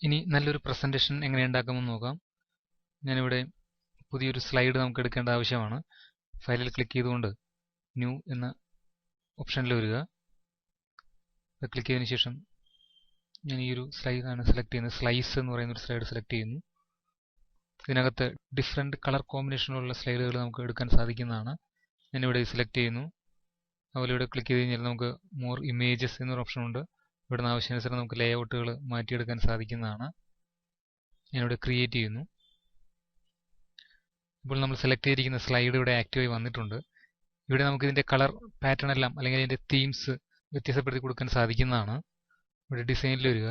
ഇനി നല്ലൊരു പ്രസന്റേഷൻ എങ്ങനെ ഉണ്ടാക്കാമെന്ന് നോക്കാം. ഞാനിവിടെ പുതിയൊരു സ്ലൈഡ് നമുക്ക് എടുക്കേണ്ട ആവശ്യമാണ്. ഫയലിൽ ക്ലിക്ക് ചെയ്തുകൊണ്ട് ന്യൂ എന്ന ഓപ്ഷനിൽ വരിക. ക്ലിക്ക് ചെയ്തതിനു ശേഷം ഞാൻ ഈ ഒരു സ്ലൈഡാണ് സെലക്ട് ചെയ്യുന്നത്. സ്ലൈസ് എന്ന് പറയുന്ന ഒരു സ്ലൈഡ് സെലക്ട് ചെയ്യുന്നു. ഇതിനകത്ത് ഡിഫറെൻറ്റ് കളർ കോമ്പിനേഷനിലുള്ള സ്ലൈഡുകൾ നമുക്ക് എടുക്കാൻ സാധിക്കുന്നതാണ്. ഞാനിവിടെ സെലക്ട് ചെയ്യുന്നു. അതുപോലെ ഇവിടെ ക്ലിക്ക് ചെയ്ത് കഴിഞ്ഞാൽ നമുക്ക് മോർ ഇമേജസ് എന്നൊരു ഓപ്ഷൻ ഉണ്ട്. ഇവിടുന്ന് ആവശ്യാനുസരണം നമുക്ക് ലേഔട്ടുകൾ മാറ്റിയെടുക്കാൻ സാധിക്കുന്നതാണ്. ഞാനിവിടെ ക്രിയേറ്റ് ചെയ്യുന്നു. ഇപ്പോൾ നമ്മൾ സെലക്ട് ചെയ്തിരിക്കുന്ന സ്ലൈഡ് ഇവിടെ ആക്റ്റീവായി വന്നിട്ടുണ്ട്. ഇവിടെ നമുക്ക് ഇതിന്റെ കളർ പാറ്റേൺ എല്ലാം അല്ലെങ്കിൽ ഇതിന്റെ തീംസ് വ്യത്യാസപ്പെടുത്തി കൊടുക്കാൻ സാധിക്കുന്നതാണ്. ഇവിടെ ഡിസൈനിൽ വരിക.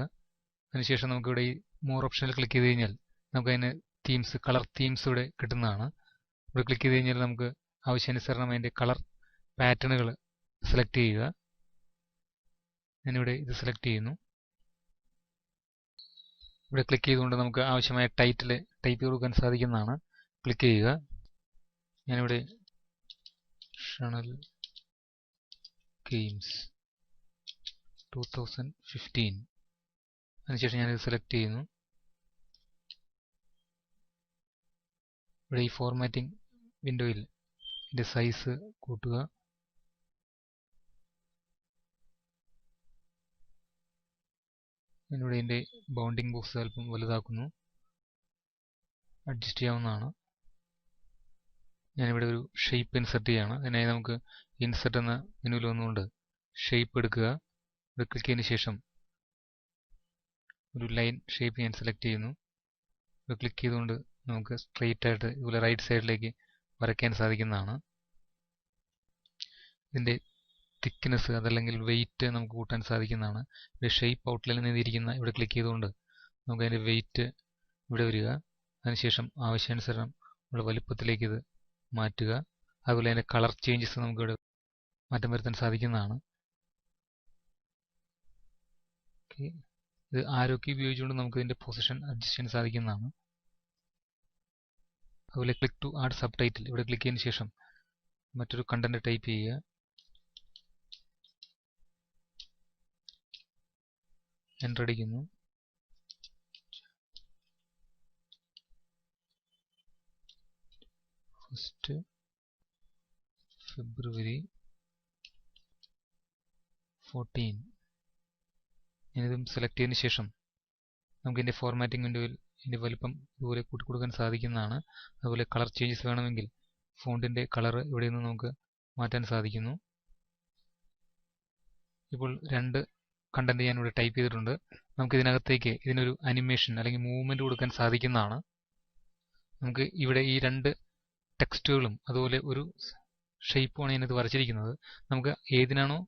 അതിനുശേഷം നമുക്കിവിടെ ഈ മോർ ഓപ്ഷനിൽ ക്ലിക്ക് ചെയ്ത് കഴിഞ്ഞാൽ നമുക്ക് അതിന് തീംസ്, കളർ തീംസ് ഇവിടെ കിട്ടുന്നതാണ്. ഇവിടെ ക്ലിക്ക് ചെയ്ത് കഴിഞ്ഞാൽ നമുക്ക് ആവശ്യാനുസരണം അതിന്റെ കളർ പാറ്റേണുകൾ സെലക്ട് ചെയ്യുക. ഞാനിവിടെ ഇത് സെലക്ട് ചെയ്യുന്നു. ഇവിടെ ക്ലിക്ക് ചെയ്തുകൊണ്ട് നമുക്ക് ആവശ്യമായ ടൈറ്റിൽ ടൈപ്പ് ചെയ്ത് കൊടുക്കാൻ സാധിക്കുന്നതാണ്. ക്ലിക്ക് ചെയ്യുക. ഞാനിവിടെ ഷണൽ ഗെയിംസ് 2015 അതിനുശേഷം ഞാനിത് സെലക്ട് ചെയ്യുന്നു. ഇവിടെ ഈ ഫോർമാറ്റിംഗ് വിൻഡോയിൽ ഇതിന്റെ സൈസ് കൂട്ടുക. ഞാനിവിടെ ഇതിന്റെ ബൗണ്ടിങ് ബോക്സ് അല്പം വലുതാക്കുന്നു. അഡ്ജസ്റ്റ് ചെയ്യാവുന്നതാണ്. ഞാനിവിടെ ഒരു ഷേപ്പ് ഇൻസെർട്ട് ചെയ്യാണ്. അതിനായി നമുക്ക് ഇൻസെർട്ട് എന്ന മെനുവിൽ വന്നുകൊണ്ട് ഷേപ്പ് എടുക്കുക. ഇവിടെ ക്ലിക്ക് ചെയ്തതിനു ശേഷം ഒരു ലൈൻ ഷേപ്പ് ഞാൻ സെലക്ട് ചെയ്യുന്നു. ഇവിടെ ക്ലിക്ക് ചെയ്തുകൊണ്ട് നമുക്ക് സ്ട്രെയിറ്റ് ആയിട്ട് ഇതുപോലെ റൈറ്റ് സൈഡിലേക്ക് വരയ്ക്കാൻ സാധിക്കുന്നതാണ്. ഇതിന്റെ തിക്നെസ് അതല്ലെങ്കിൽ വെയിറ്റ് നമുക്ക് കൂട്ടാൻ സാധിക്കുന്നതാണ്. ഇവിടെ ഷേപ്പ് ഔട്ട്ലൈൻ എന്നെഴുതിയിരിക്കുന്ന ഇവിടെ ക്ലിക്ക് ചെയ്തുകൊണ്ട് നമുക്ക് അതിന്റെ വെയിറ്റ് ഇവിടെ വരിക. അതിനുശേഷം ആവശ്യാനുസരണം ഉള്ള വലുപ്പത്തിലേക്ക് ഇത് മാറ്റുക. അതുപോലെ അതിന്റെ കളർ ചേഞ്ചസ് നമുക്ക് ഇവിടെ മാറ്റം വരുത്താൻ സാധിക്കുന്നതാണ്. ഇത് ആരോ കീ ഉപയോഗിച്ചുകൊണ്ട് നമുക്ക് ഇതിന്റെ പൊസിഷൻ അഡ്ജസ്റ്റ് ചെയ്യാൻ സാധിക്കുന്നതാണ്. അതുപോലെ click to add subtitle ഇവിടെ ക്ലിക്ക് ചെയ്തതിനു ശേഷം മറ്റൊരു കണ്ടന്റ് ടൈപ്പ് ചെയ്യുക. എൻ്റർ അടിക്കുന്നു. First February 14. ഞാനിതും സെലക്ട് ചെയ്തതിനു ശേഷം നമുക്ക് ഇതിന്റെ ഫോർമാറ്റിംഗ് വിൻഡോയിൽ ഇതിന്റെ വലുപ്പം ഇതുപോലെ കൂട്ടി കൊടുക്കാൻ സാധിക്കുന്നതാണ്. അതുപോലെ കളർ ചേഞ്ചസ് വേണമെങ്കിൽ ഫോണ്ടിന്റെ കളർ ഇവിടെ നിന്ന് നമുക്ക് മാറ്റാൻ സാധിക്കുന്നു. ഇപ്പോൾ രണ്ട് കണ്ടന്റ് ഞാൻ ഇവിടെ ടൈപ്പ് ചെയ്തിട്ടുണ്ട്. നമുക്ക് ഇതിനകത്തേക്ക് ഇതിനൊരു അനിമേഷൻ അല്ലെങ്കിൽ മൂവ്മെന്റ് കൊടുക്കാൻ സാധിക്കുന്നതാണ്. നമുക്ക് ഇവിടെ ഈ രണ്ട് ടെക്സ്റ്റുകളും അതുപോലെ ഒരു ഷേപ്പുമാണ് ഞാനിത് വരച്ചിരിക്കുന്നത്. നമുക്ക് ഏതിനാണോ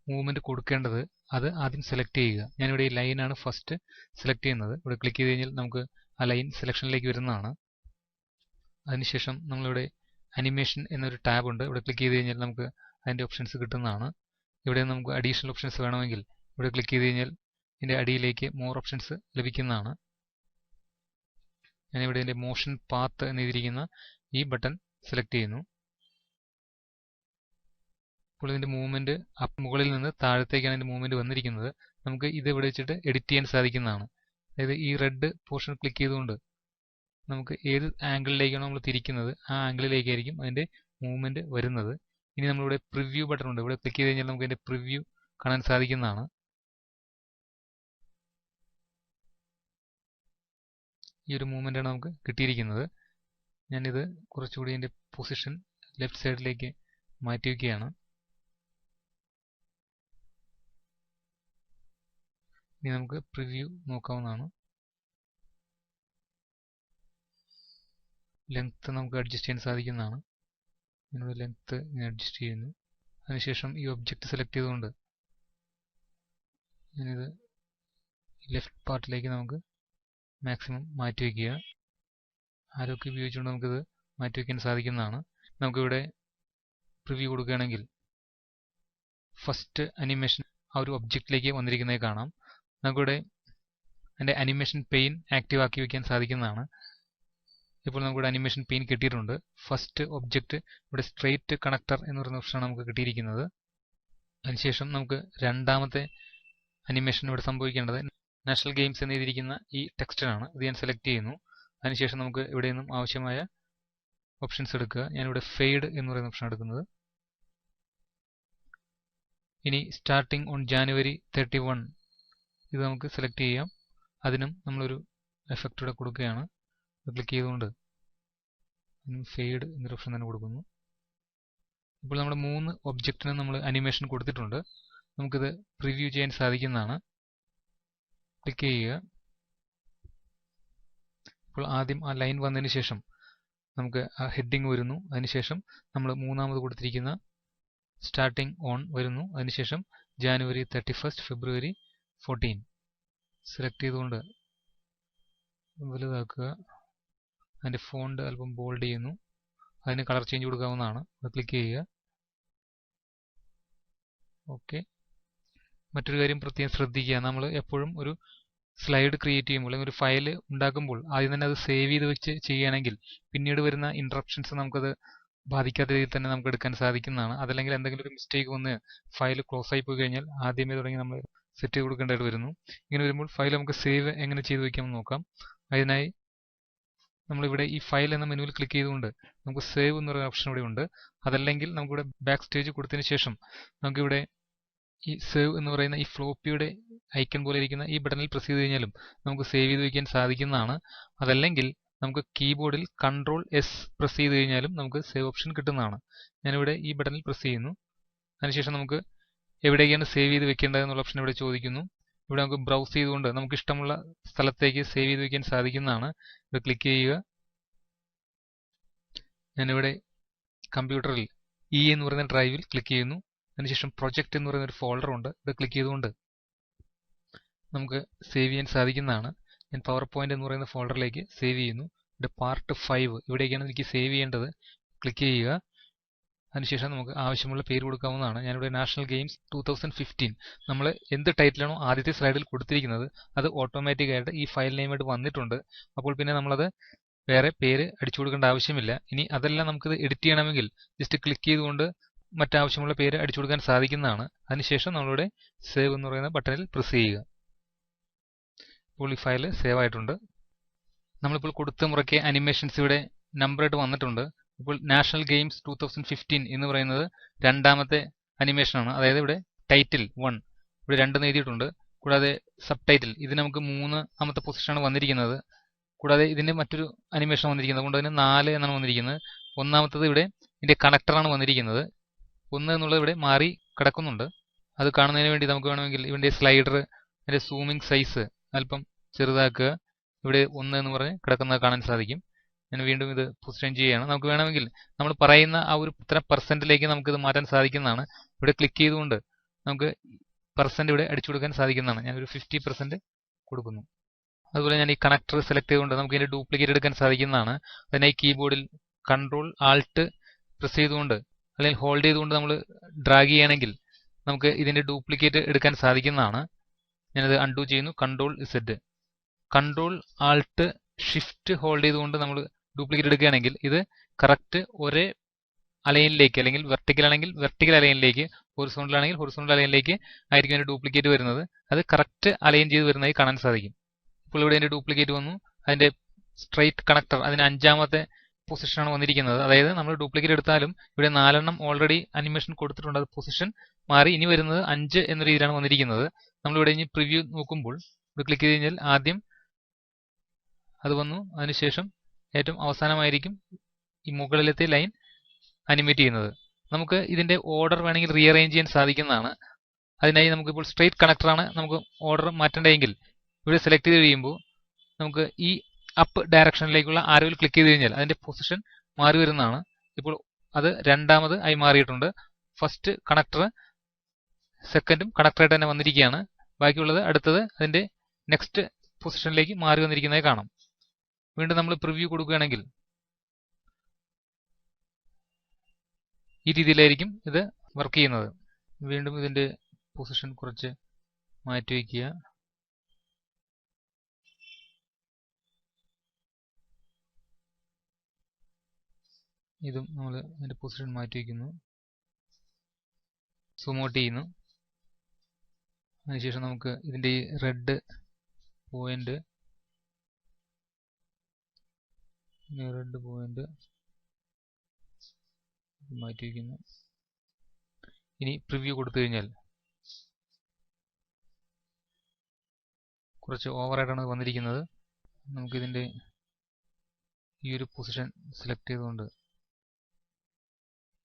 മൂവ്മെന്റ് കൊടുക്കേണ്ടത് അത് ആദ്യം സെലക്ട് ചെയ്യുക. ഞാനിവിടെ ഈ ലൈനാണ് ഫസ്റ്റ് സെലക്ട് ചെയ്യുന്നത്. ഇവിടെ ക്ലിക്ക് ചെയ്ത് കഴിഞ്ഞാൽ നമുക്ക് ആ ലൈൻ സെലക്ഷനിലേക്ക് വരുന്നതാണ്. അതിനുശേഷം നമ്മളിവിടെ അനിമേഷൻ എന്നൊരു ടാബ് ഉണ്ട്. ഇവിടെ ക്ലിക്ക് ചെയ്ത് കഴിഞ്ഞാൽ നമുക്ക് അതിന്റെ ഓപ്ഷൻസ് കിട്ടുന്നതാണ്. ഇവിടെ നമുക്ക് അഡീഷണൽ ഓപ്ഷൻസ് വേണമെങ്കിൽ ഇവിടെ ക്ലിക്ക് ചെയ്ത് കഴിഞ്ഞാൽ ഇതിന്റെ അടിയിലേക്ക് മോർ ഓപ്ഷൻസ് ലഭിക്കുന്നതാണ്. ഞാനിവിടെ ഇതിന്റെ മോഷൻ പാത്ത് എന്നെഴുതിയിരിക്കുന്ന ഈ ബട്ടൺ സെലക്ട് ചെയ്യുന്നു. ഇപ്പോൾ ഇതിന്റെ മൂവ്മെന്റ് മുകളിൽ നിന്ന് താഴത്തേക്കാണ് ഇതിന്റെ മൂവ്മെന്റ് വന്നിരിക്കുന്നത്. നമുക്ക് ഇത് ഇവിടെ വെച്ചിട്ട് എഡിറ്റ് ചെയ്യാൻ സാധിക്കുന്നതാണ്. അതായത് ഈ റെഡ് പോർഷൻ ക്ലിക്ക് ചെയ്തുകൊണ്ട് നമുക്ക് ഏത് ആംഗിളിലേക്കാണോ നമ്മൾ തിരിക്കുന്നത് ആ ആംഗിളിലേക്കായിരിക്കും അതിന്റെ മൂവ്മെന്റ് വരുന്നത്. ഇനി നമ്മളിവിടെ പ്രിവ്യൂ ബട്ടൺ ഉണ്ട്. ഇവിടെ ക്ലിക്ക് ചെയ്ത് കഴിഞ്ഞാൽ നമുക്ക് ഇതിന്റെ പ്രിവ്യൂ കാണാൻ സാധിക്കുന്നതാണ്. ഈ ഒരു മൂവ്മെന്റ് ആണ് നമുക്ക് കിട്ടിയിരിക്കുന്നത്. ഞാനിത് കുറച്ചുകൂടി ഇതിന്റെ പൊസിഷൻ ലെഫ്റ്റ് സൈഡിലേക്ക് മാറ്റി വയ്ക്കുകയാണ്. ഇനി നമുക്ക് പ്രിവ്യൂ നോക്കാവുന്നതാണ്. ലെങ്ത് നമുക്ക് അഡ്ജസ്റ്റ് ചെയ്യാൻ സാധിക്കുന്നതാണ്. ഞാനിവിടെ ലെങ്ത് അഡ്ജസ്റ്റ് ചെയ്യുന്നു. അതിനുശേഷം ഈ ഒബ്ജക്റ്റ് സെലക്ട് ചെയ്തുകൊണ്ട് ഞാനിത് ലെഫ്റ്റ് പാർട്ടിലേക്ക് നമുക്ക് മാക്സിമം മാറ്റി വയ്ക്കുക. ആരൊക്കെ ഉപയോഗിച്ചുകൊണ്ട് നമുക്കിത് മാറ്റി വയ്ക്കാൻ സാധിക്കുന്നതാണ്. നമുക്കിവിടെ പ്രിവ്യൂ കൊടുക്കുകയാണെങ്കിൽ ഫസ്റ്റ് അനിമേഷൻ ആ ഒരു ഒബ്ജക്റ്റിലേക്ക് വന്നിരിക്കുന്നത് കാണാം. നമുക്കിവിടെ അതിന്റെ അനിമേഷൻ പെയിൻ ആക്റ്റീവ് ആക്കി വയ്ക്കാൻ സാധിക്കുന്നതാണ്. ഇപ്പോൾ നമുക്കിവിടെ അനിമേഷൻ പെയിൻ കിട്ടിയിട്ടുണ്ട്. ഫസ്റ്റ് ഒബ്ജക്റ്റ് ഇവിടെ സ്ട്രെയിറ്റ് കണക്ടർ എന്ന് പറയുന്ന ഓപ്ഷനാണ് നമുക്ക് കിട്ടിയിരിക്കുന്നത്. അതിനുശേഷം നമുക്ക് രണ്ടാമത്തെ അനിമേഷൻ ഇവിടെ സംഭവിക്കേണ്ടത് നാഷണൽ ഗെയിംസ് എന്ന് എഴുതിയിരിക്കുന്ന ഈ ടെക്സ്റ്റിനാണ്. ഇത് ഞാൻ സെലക്ട് ചെയ്യുന്നു. അതിനുശേഷം നമുക്ക് ഇവിടെ നിന്നും ആവശ്യമായ ഓപ്ഷൻസ് എടുക്കുക. ഞാനിവിടെ ഫെയ്ഡ് എന്ന് പറയുന്ന ഓപ്ഷൻ എടുക്കുന്നത്. ഇനി സ്റ്റാർട്ടിംഗ് ഓൺ January 31 ഇത് നമുക്ക് സെലക്ട് ചെയ്യാം. അതിനും നമ്മളൊരു എഫക്റ്റ് ഇവിടെ കൊടുക്കുകയാണ്. ക്ലിക്ക് ചെയ്തുകൊണ്ട് ഫെയ്ഡ് എന്നൊരു ഓപ്ഷൻ തന്നെ കൊടുക്കുന്നു. ഇപ്പോൾ നമ്മുടെ 3 ഒബ്ജക്റ്റിന് നമ്മൾ അനിമേഷൻ കൊടുത്തിട്ടുണ്ട്. നമുക്കിത് പ്രിവ്യൂ ചെയ്യാൻ സാധിക്കുന്നതാണ്. ക്ലിക്ക് ചെയ്യുക. ഇപ്പോൾ ആദ്യം ആ ലൈൻ വന്നതിന് ശേഷം നമുക്ക് ആ ഹെഡിങ് വരുന്നു. അതിനുശേഷം നമ്മൾ മൂന്നാമത് കൊടുത്തിരിക്കുന്ന സ്റ്റാർട്ടിംഗ് ഓൺ വരുന്നു. അതിനുശേഷം January 31, February 14 സെലക്ട് ചെയ്തുകൊണ്ട് വലുതാക്കുക. അതിൻ്റെ ഫോണ്ട് അല്പം ബോൾഡ് ചെയ്യുന്നു. അതിന് കളർ ചേഞ്ച് കൊടുക്കാവുന്നതാണ്. അത് ക്ലിക്ക് ചെയ്യുക. ഓക്കെ. മറ്റൊരു കാര്യം പ്രത്യേകം ശ്രദ്ധിക്കുക, നമ്മൾ എപ്പോഴും ഒരു സ്ലൈഡ് ക്രിയേറ്റ് ചെയ്യുമ്പോൾ അല്ലെങ്കിൽ ഒരു ഫയൽ ഉണ്ടാക്കുമ്പോൾ ആദ്യം തന്നെ അത് സേവ് ചെയ്ത് വെച്ച് ചെയ്യുകയാണെങ്കിൽ പിന്നീട് വരുന്ന ഇൻട്രപ്ഷൻസ് നമുക്കത് ബാധിക്കാത്ത രീതിയിൽ തന്നെ നമുക്ക് എടുക്കാൻ സാധിക്കുന്നതാണ്. അതല്ലെങ്കിൽ എന്തെങ്കിലും ഒരു മിസ്റ്റേക്ക് വന്ന് ഫയൽ ക്ലോസ് ആയി പോയി കഴിഞ്ഞാൽ ആദ്യമേ തുടങ്ങി നമ്മൾ സെറ്റ് ചെയ്ത് കൊടുക്കേണ്ടതായിട്ട് വരുന്നു. ഇങ്ങനെ വരുമ്പോൾ ഫയൽ നമുക്ക് സേവ് എങ്ങനെ ചെയ്ത് വയ്ക്കാമെന്ന് നോക്കാം. അതിനായി നമ്മളിവിടെ ഈ ഫയൽ എന്ന മെനുവിൽ ക്ലിക്ക് ചെയ്തുകൊണ്ട് നമുക്ക് സേവ് എന്ന് പറയുന്ന ഓപ്ഷൻ ഇവിടെ ഉണ്ട്. അതല്ലെങ്കിൽ നമുക്കിവിടെ ബാക്ക് സ്റ്റേജ് കൊടുത്തതിന് ശേഷം നമുക്കിവിടെ ഈ സേവ് എന്ന് പറയുന്ന ഈ ഫ്ലോപ്പിയുടെ ഐക്കൺ പോലെ ഇരിക്കുന്ന ഈ ബട്ടണിൽ പ്രസ് ചെയ്ത് കഴിഞ്ഞാലും നമുക്ക് സേവ് ചെയ്ത് വയ്ക്കാൻ സാധിക്കുന്നതാണ്. അതല്ലെങ്കിൽ നമുക്ക് കീബോർഡിൽ Ctrl+S പ്രസ് ചെയ്ത് കഴിഞ്ഞാലും നമുക്ക് സേവ് ഓപ്ഷൻ കിട്ടുന്നതാണ്. ഞാനിവിടെ ഈ ബട്ടണിൽ പ്രസ് ചെയ്യുന്നു. അതിനുശേഷം നമുക്ക് എവിടേക്കാണ് സേവ് ചെയ്ത് വെക്കേണ്ടത് എന്നുള്ള ഓപ്ഷൻ ഇവിടെ ചോദിക്കുന്നു. ഇവിടെ നമുക്ക് ബ്രൗസ് ചെയ്തുകൊണ്ട് നമുക്ക് ഇഷ്ടമുള്ള സ്ഥലത്തേക്ക് സേവ് ചെയ്ത് വയ്ക്കാൻ സാധിക്കുന്നതാണ്. ഇത് ക്ലിക്ക് ചെയ്യുക. ഞാനിവിടെ കമ്പ്യൂട്ടറിൽ E എന്ന് പറയുന്ന ഡ്രൈവിൽ ക്ലിക്ക് ചെയ്യുന്നു. അതിനുശേഷം പ്രൊജക്റ്റ് എന്ന് പറയുന്ന ഒരു ഫോൾഡർ ഉണ്ട്. ഇത് ക്ലിക്ക് ചെയ്തുകൊണ്ട് നമുക്ക് സേവ് ചെയ്യാൻ സാധിക്കുന്നതാണ്. ഞാൻ പവർ പോയിന്റ് എന്ന് പറയുന്ന ഫോൾഡറിലേക്ക് സേവ് ചെയ്യുന്നു. ഇവിടെ പാർട്ട് 5 ഇവിടേക്കാണ് എനിക്ക് സേവ് ചെയ്യേണ്ടത്. ക്ലിക്ക് ചെയ്യുക. അതിനുശേഷം നമുക്ക് ആവശ്യമുള്ള പേര് കൊടുക്കാവുന്നതാണ്. ഞാനിവിടെ നാഷണൽ ഗെയിംസ് 2015 നമ്മൾ എന്ത് ടൈറ്റിലാണോ ആദ്യത്തെ സ്ലൈഡിൽ കൊടുത്തിരിക്കുന്നത് അത് ഓട്ടോമാറ്റിക്കായിട്ട് ഈ ഫയൽ നെയിമായിട്ട് വന്നിട്ടുണ്ട്. അപ്പോൾ പിന്നെ നമ്മളത് വേറെ പേര് അടിച്ചു കൊടുക്കേണ്ട ആവശ്യമില്ല. ഇനി അതെല്ലാം നമുക്കിത് എഡിറ്റ് ചെയ്യണമെങ്കിൽ ജസ്റ്റ് ക്ലിക്ക് ചെയ്തുകൊണ്ട് മറ്റാവശ്യമുള്ള പേര് അടിച്ചു കൊടുക്കാൻ സാധിക്കുന്നതാണ്. അതിനുശേഷം നമ്മളിവിടെ സേവ് എന്ന് പറയുന്ന ബട്ടണിൽ പ്രസ് ചെയ്യുക. ഇപ്പോൾ ഈ ഫയൽ സേവ് ആയിട്ടുണ്ട്. നമ്മളിപ്പോൾ കൊടുത്ത മുറയ്ക്ക് അനിമേഷൻസ് ഇവിടെ നമ്പറായിട്ട് വന്നിട്ടുണ്ട്. ഇപ്പോൾ നാഷണൽ ഗെയിംസ് 2015 എന്ന് പറയുന്നത് രണ്ടാമത്തെ അനിമേഷനാണ്. അതായത് ഇവിടെ ടൈറ്റിൽ 1 ഇവിടെ 2 എഴുതിയിട്ടുണ്ട്. കൂടാതെ സബ് ടൈറ്റിൽ ഇത് നമുക്ക് 3ാമത്തെ പൊസിഷനാണ് വന്നിരിക്കുന്നത്. കൂടാതെ ഇതിന്റെ മറ്റൊരു അനിമേഷൻ വന്നിരിക്കുന്നത് അതുകൊണ്ട് അതിന് 4 എന്നാണ് വന്നിരിക്കുന്നത്. ഒന്നാമത്തത് ഇവിടെ ഇതിന്റെ കണക്ടറാണ് വന്നിരിക്കുന്നത്. 1 എന്നുള്ളത് ഇവിടെ മാറി കിടക്കുന്നുണ്ട്. അത് കാണുന്നതിന് വേണ്ടി നമുക്ക് വേണമെങ്കിൽ ഇതിന്റെ സ്ലൈഡർ അതിന്റെ സൂമിംഗ് സൈസ് അല്പം ചെറുതാക്കുക. ഇവിടെ 1 എന്ന് പറഞ്ഞ് കിടക്കുന്നത് കാണാൻ സാധിക്കും. ഞാൻ വീണ്ടും ഇത് പൊസിഷൻ ചെയ്യുകയാണ്. നമുക്ക് വേണമെങ്കിൽ നമ്മൾ പറയുന്ന ആ ഒരു ഇത്ര പെർസെന്റിലേക്ക് നമുക്ക് ഇത് മാറ്റാൻ സാധിക്കുന്നതാണ്. ഇവിടെ ക്ലിക്ക് ചെയ്തുകൊണ്ട് നമുക്ക് പെർസെന്റ് ഇവിടെ അടിച്ചു കൊടുക്കാൻ സാധിക്കുന്നതാണ്. ഞാനൊരു 50% കൊടുക്കുന്നു. അതുപോലെ ഞാൻ ഈ കണക്ടർ സെലക്ട് ചെയ്തുകൊണ്ട് നമുക്ക് ഇതിന്റെ ഡ്യൂപ്ലിക്കേറ്റ് എടുക്കാൻ സാധിക്കുന്നതാണ്. അതിനായി കീബോർഡിൽ Ctrl+Alt പ്രസ് ചെയ്തുകൊണ്ട് അല്ലെങ്കിൽ ഹോൾഡ് ചെയ്തുകൊണ്ട് നമ്മൾ ഡ്രാഗ് ചെയ്യുകയാണെങ്കിൽ നമുക്ക് ഇതിന്റെ ഡ്യൂപ്ലിക്കേറ്റ് എടുക്കാൻ സാധിക്കുന്നതാണ്. ഞാനത് അൺഡു ചെയ്യുന്നു. Ctrl+Z Ctrl+Alt+Shift ഹോൾഡ് ചെയ്തുകൊണ്ട് നമ്മൾ ഡ്യൂപ്ലിക്കേറ്റ് എടുക്കുകയാണെങ്കിൽ ഇത് കറക്റ്റ് ഒരേ അലൈനിലേക്ക് അല്ലെങ്കിൽ വെർട്ടിക്കൽ ആണെങ്കിൽ വെർട്ടിക്കൽ അലൈനിലേക്ക് ഹൊറിസോണ്ടൽ ആണെങ്കിൽ ഹൊറിസോണ്ടൽ അലൈനിലേക്ക് ആയിരിക്കും അതിന്റെ ഡ്യൂപ്ലിക്കേറ്റ് വരുന്നത്. അത് കറക്റ്റ് അലൈൻ ചെയ്ത് വരുന്നതായി കാണാൻ സാധിക്കും. ഇപ്പോൾ ഇവിടെ അതിന്റെ ഡ്യൂപ്ലിക്കേറ്റ് വന്നു. അതിന്റെ സ്ട്രൈറ്റ് കണക്ടർ അതിന് 5ാമത്തെ പൊസിഷനാണ് വന്നിരിക്കുന്നത്. അതായത് നമ്മൾ ഡ്യൂപ്ലിക്കേറ്റ് എടുത്താലും ഇവിടെ 4 ഓൾറെഡി അനിമേഷൻ കൊടുത്തിട്ടുണ്ട്. അത് പൊസിഷൻ മാറി ഇനി വരുന്നത് 5 എന്ന രീതിയിലാണ് വന്നിരിക്കുന്നത്. നമ്മളിവിടെ ഇനി പ്രിവ്യൂ നോക്കുമ്പോൾ ഇവിടെ ക്ലിക്ക് ചെയ്ത് കഴിഞ്ഞാൽ ആദ്യം അത് വന്നു. അതിനുശേഷം ഏറ്റവും അവസാനമായിരിക്കും ഈ മുകളിലത്തെ ലൈൻ അനിമേറ്റ് ചെയ്യുന്നത്. നമുക്ക് ഇതിന്റെ ഓർഡർ വേണമെങ്കിൽ റീഅറേഞ്ച് ചെയ്യാൻ സാധിക്കുന്നതാണ്. അതിനായി നമുക്കിപ്പോൾ സ്ട്രൈറ്റ് കണക്ടറാണ് നമുക്ക് ഓർഡർ മാറ്റേണ്ടതെങ്കിൽ ഇവിടെ സെലക്ട് ചെയ്ത് കഴിയുമ്പോൾ നമുക്ക് ഈ അപ്പ് ഡയറക്ഷനിലേക്കുള്ള ആരോയിൽ ക്ലിക്ക് ചെയ്ത് കഴിഞ്ഞാൽ അതിന്റെ പൊസിഷൻ മാറി വരുന്നതാണ്. ഇപ്പോൾ അത് 2ാമത് ആയി മാറിയിട്ടുണ്ട്. ഫസ്റ്റ് കണക്ടർ സെക്കൻഡും കണക്ടറായിട്ട് തന്നെ വന്നിരിക്കുകയാണ്. ബാക്കിയുള്ളത് അടുത്തത് അതിന്റെ നെക്സ്റ്റ് പൊസിഷനിലേക്ക് മാറി വന്നിരിക്കുന്നതായി കാണാം. വീണ്ടും നമ്മൾ പ്രിവ്യൂ കൊടുക്കുകയാണെങ്കിൽ ഈ രീതിയിലായിരിക്കും ഇത് വർക്ക് ചെയ്യുന്നത്. വീണ്ടും ഇതിന്റെ പൊസിഷൻ കുറച്ച് മാറ്റി വയ്ക്കുക. ഇതും നമ്മൾ അതിന്റെ പൊസിഷൻ മാറ്റി വയ്ക്കുന്നു. സൂം ഔട്ട് ചെയ്യുന്നു. അതിനുശേഷം നമുക്ക് ഇതിന്റെ ഈ റെഡ് പോയിന്റ് മാറ്റി വയ്ക്കുന്നു. ഇനി പ്രിവ്യൂ കൊടുത്തു കഴിഞ്ഞാൽ കുറച്ച് ഓവറായിട്ടാണ് വന്നിരിക്കുന്നത്. നമുക്കിതിൻ്റെ ഈ ഒരു പൊസിഷൻ സെലക്ട് ചെയ്തുകൊണ്ട്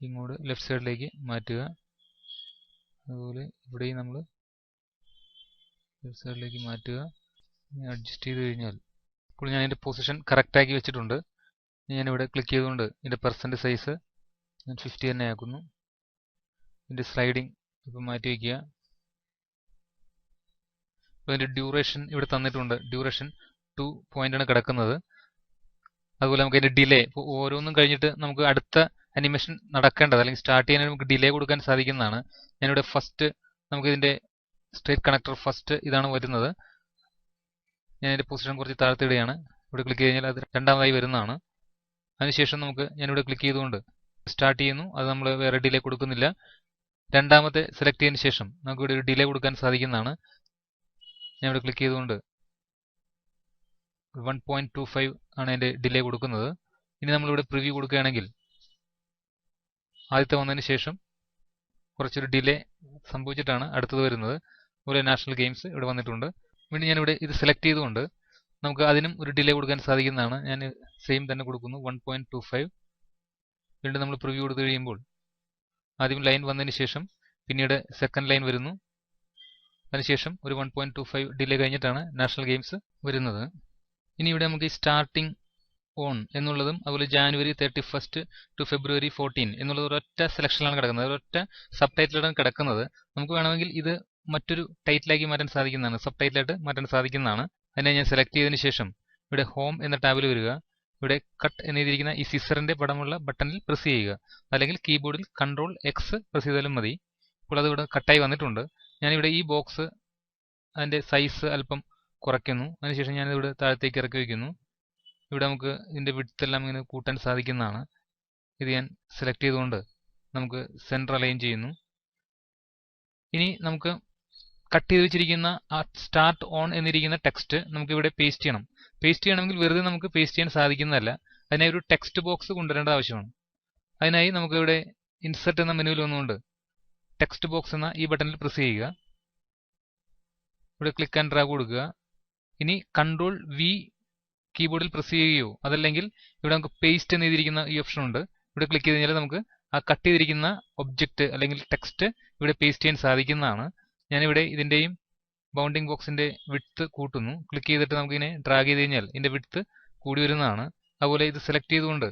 ഇങ്ങോട്ട് ലെഫ്റ്റ് സൈഡിലേക്ക് മാറ്റുക. അതുപോലെ ഇവിടെയും നമ്മൾ ലെഫ്റ്റ് സൈഡിലേക്ക് മാറ്റുക. അഡ്ജസ്റ്റ് ചെയ്ത് കഴിഞ്ഞാൽ ഇപ്പോൾ ഞാൻ എൻ്റെ പൊസിഷൻ കറക്റ്റാക്കി വെച്ചിട്ടുണ്ട്. ഞാനിവിടെ ക്ലിക്ക് ചെയ്തുകൊണ്ട് ഇതിൻ്റെ പെർസെൻ്റ് സൈസ് ഞാൻ 50 തന്നെ ആക്കുന്നു. ഇതിൻ്റെ സ്ലൈഡിങ് ഇപ്പോൾ മാറ്റി വയ്ക്കുക. അപ്പോൾ ഇതിൻ്റെ ഡ്യൂറേഷൻ ഇവിടെ തന്നിട്ടുണ്ട്. ഡ്യൂറേഷൻ 2 പോയിൻ്റാണ് കിടക്കുന്നത്. അതുപോലെ നമുക്ക് അതിൻ്റെ ഡിലേ, ഇപ്പോൾ ഓരോന്നും കഴിഞ്ഞിട്ട് നമുക്ക് അടുത്ത അനിമേഷൻ നടക്കേണ്ടത് അല്ലെങ്കിൽ സ്റ്റാർട്ട് ചെയ്യാൻ നമുക്ക് ഡിലേ കൊടുക്കാൻ സാധിക്കുന്നതാണ്. ഞാനിവിടെ ഫസ്റ്റ് നമുക്കിതിൻ്റെ സ്ട്രേറ്റ് കണക്ടർ ഫസ്റ്റ് ഇതാണ് വരുന്നത്. ഞാൻ ഇതിൻ്റെ പൊസിഷൻ കുറച്ച് താഴ്ത്തിയിടുകയാണ്. ഇവിടെ ക്ലിക്ക് കഴിഞ്ഞാൽ അത് രണ്ടാമതായി വരുന്നതാണ്. അതിനുശേഷം നമുക്ക് ഞാനിവിടെ ക്ലിക്ക് ചെയ്തുകൊണ്ട് സ്റ്റാർട്ട് ചെയ്യുന്നു. അത് നമ്മൾ വേറെ ഡിലേ കൊടുക്കുന്നില്ല. രണ്ടാമത്തെ സെലക്ട് ചെയ്തതിന് ശേഷം നമുക്കിവിടെ ഒരു ഡിലേ കൊടുക്കാൻ സാധിക്കുന്നതാണ്. ഞാനിവിടെ ക്ലിക്ക് ചെയ്തുകൊണ്ട് 1.25 ആണ് അതിൻ്റെ ഡിലേ കൊടുക്കുന്നത്. ഇനി നമ്മളിവിടെ പ്രിവ്യൂ കൊടുക്കുകയാണെങ്കിൽ ആദ്യത്തെ വന്നതിന് ശേഷം കുറച്ചൊരു ഡിലേ സംഭവിച്ചിട്ടാണ് അടുത്തത് വരുന്നത്. അതുപോലെ നാഷണൽ ഗെയിംസ് ഇവിടെ വന്നിട്ടുണ്ട്. വീണ്ടും ഞാനിവിടെ ഇത് സെലക്ട് ചെയ്തുകൊണ്ട് നമുക്ക് അതിനും ഒരു ഡിലേ കൊടുക്കാൻ സാധിക്കുന്നതാണ്. ഞാൻ സെയിം തന്നെ കൊടുക്കുന്നു 1.25. വീണ്ടും നമ്മൾ പ്രിവ്യൂ കൊടുത്തു കഴിയുമ്പോൾ ആദ്യം ലൈൻ വന്നതിന് ശേഷം പിന്നീട് സെക്കൻഡ് ലൈൻ വരുന്നു. അതിനുശേഷം ഒരു 1.25 ഡിലേ കഴിഞ്ഞിട്ടാണ് നാഷണൽ ഗെയിംസ് വരുന്നത്. ഇനി ഇവിടെ നമുക്ക് ഈ സ്റ്റാർട്ടിംഗ് ഓൺ എന്നുള്ളതും അതുപോലെ ജാനുവരി 31 ടു ഫെബ്രുവരി 14 എന്നുള്ളത് ഒരൊറ്റ സെലക്ഷനിലാണ് കിടക്കുന്നത്. ഒരൊറ്റ സബ് ടൈറ്റിലാണ് കിടക്കുന്നത്. നമുക്ക് വേണമെങ്കിൽ ഇത് മറ്റൊരു ടൈറ്റിലാക്കി മാറ്റാൻ സാധിക്കുന്നതാണ്, സബ് ടൈറ്റിലായിട്ട് മാറ്റാൻ സാധിക്കുന്നതാണ്. അതിനെ ഞാൻ സെലക്ട് ചെയ്തതിന് ശേഷം ഇവിടെ ഹോം എന്ന ടാബിൽ വരിക. ഇവിടെ കട്ട് എന്നെഴുതിയിരിക്കുന്ന ഈ സിസറിന്റെ പടമുള്ള ബട്ടണിൽ പ്രസ് ചെയ്യുക. അല്ലെങ്കിൽ കീബോർഡിൽ Ctrl+X പ്രസ് ചെയ്താലും മതി. ഇപ്പോൾ അത് ഇവിടെ കട്ടായി വന്നിട്ടുണ്ട്. ഞാനിവിടെ ഈ ബോക്സ് അതിൻ്റെ സൈസ് അല്പം കുറയ്ക്കുന്നു. അതിനുശേഷം ഞാനിവിടെ താഴത്തേക്ക് ഇറക്കി വയ്ക്കുന്നു. ഇവിടെ നമുക്ക് ഇതിൻ്റെ വിഡ്ത്ത് എല്ലാം ഇങ്ങനെ കൂട്ടാൻ സാധിക്കുന്നതാണ്. ഇത് ഞാൻ സെലക്ട് ചെയ്തുകൊണ്ട് നമുക്ക് സെൻറ്റർ അലൈൻ ചെയ്യുന്നു. ഇനി നമുക്ക് കട്ട് ചെയ്ത് വെച്ചിരിക്കുന്ന ആ സ്റ്റാർട്ട് ഓൺ എന്നിരിക്കുന്ന ടെക്സ്റ്റ് നമുക്ക് ഇവിടെ പേസ്റ്റ് ചെയ്യണം. പേസ്റ്റ് ചെയ്യണമെങ്കിൽ വെറുതെ നമുക്ക് പേസ്റ്റ് ചെയ്യാൻ സാധിക്കുന്നതല്ല. അതിനായി ഒരു ടെക്സ്റ്റ് ബോക്സ് കൊണ്ടുവരേണ്ട ആവശ്യമാണ്. അതിനായി നമുക്ക് ഇവിടെ ഇൻസെർട്ട് എന്ന മെനുവിൽ വന്നുകൊണ്ട് ടെക്സ്റ്റ് ബോക്സ് എന്ന ഈ ബട്ടണിൽ പ്രസ് ചെയ്യുക. ഇവിടെ ക്ലിക്ക് ആൻഡ് ഡ്രാഗ് കൊടുക്കുക. ഇനി Ctrl+V കീബോർഡിൽ പ്രസ് ചെയ്യുകയോ അതല്ലെങ്കിൽ ഇവിടെ നമുക്ക് പേസ്റ്റ് എന്ന് എഴുതിയിരിക്കുന്ന ഈ ഓപ്ഷൻ ഉണ്ട്. ഇവിടെ ക്ലിക്ക് ചെയ്ത് കഴിഞ്ഞാൽ നമുക്ക് ആ കട്ട് ചെയ്തിരിക്കുന്ന ഒബ്ജക്റ്റ് അല്ലെങ്കിൽ ടെക്സ്റ്റ് ഇവിടെ പേസ്റ്റ് ചെയ്യാൻ സാധിക്കുന്നതാണ്. ഞാനിവിടെ ഇതിൻ്റെയും ബൗണ്ടിങ് ബോക്സിന്റെ വിഡ്ത്ത് കൂട്ടുന്നു. ക്ലിക്ക് ചെയ്തിട്ട് നമുക്കിതിനെ ഡ്രാഗ് ചെയ്ത് കഴിഞ്ഞാൽ ഇതിൻ്റെ വിഡ്ത്ത് കൂടി വരുന്നതാണ്. അതുപോലെ ഇത് സെലക്ട് ചെയ്തുകൊണ്ട്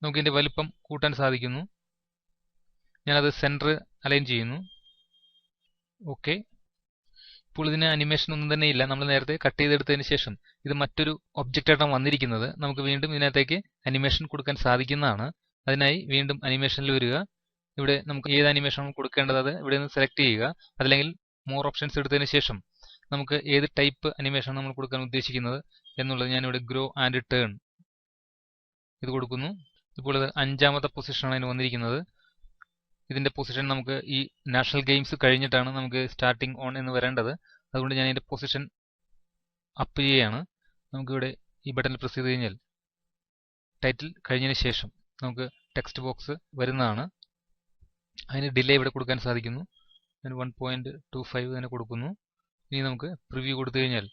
നമുക്കിതിൻ്റെ വലിപ്പം കൂട്ടാൻ സാധിക്കുന്നു. ഞാനത് സെൻറ്റർ അലൈൻ ചെയ്യുന്നു. ഓക്കെ. ഇപ്പോൾ ഇതിന് അനിമേഷൻ ഒന്നും തന്നെ ഇല്ല. നമ്മൾ നേരത്തെ കട്ട് ചെയ്തെടുത്തതിന് ശേഷം ഇത് മറ്റൊരു ഒബ്ജക്റ്റ് ആയിട്ടാണ് വന്നിരിക്കുന്നത്. നമുക്ക് വീണ്ടും ഇതിനകത്തേക്ക് അനിമേഷൻ കൊടുക്കാൻ സാധിക്കുന്നതാണ്. അതിനായി വീണ്ടും അനിമേഷനിൽ വരിക. ഇവിടെ നമുക്ക് ഏത് അനിമേഷൻ കൊടുക്കേണ്ടത് അത് ഇവിടെ നിന്ന് സെലക്ട് ചെയ്യുക. അതല്ലെങ്കിൽ മോർ ഓപ്ഷൻസ് എടുത്തതിന് ശേഷം നമുക്ക് ഏത് ടൈപ്പ് അനിമേഷൻ നമ്മൾ കൊടുക്കാൻ ഉദ്ദേശിക്കുന്നത് എന്നുള്ളത് ഞാനിവിടെ ഗ്രോ ആൻഡ് ടേൺ ഇത് കൊടുക്കുന്നു. ഇപ്പോൾ ഇത് 5ാമത്തെ പൊസിഷനാണ് അതിന് വന്നിരിക്കുന്നത്. ഇതിൻ്റെ പൊസിഷൻ നമുക്ക് ഈ നാഷണൽ ഗെയിംസ് കഴിഞ്ഞിട്ടാണ് നമുക്ക് സ്റ്റാർട്ടിംഗ് ഓൺ എന്ന് വരേണ്ടത്. അതുകൊണ്ട് ഞാൻ ഇതിൻ്റെ പൊസിഷൻ അപ്പ് ചെയ്യുകയാണ്. നമുക്കിവിടെ ഈ ബട്ടണിൽ പ്രസ് ചെയ്ത് കഴിഞ്ഞാൽ ടൈറ്റിൽ കഴിഞ്ഞതിന് ശേഷം നമുക്ക് ടെക്സ്റ്റ് ബോക്സ് വരുന്നതാണ്. അതിന് ഡിലേ ഇവിടെ കൊടുക്കാൻ സാധിക്കുന്നു. ഞാൻ 1.25 തന്നെ കൊടുക്കുന്നു. ഇനി നമുക്ക് പ്രിവ്യൂ കൊടുത്തു കഴിഞ്ഞാൽ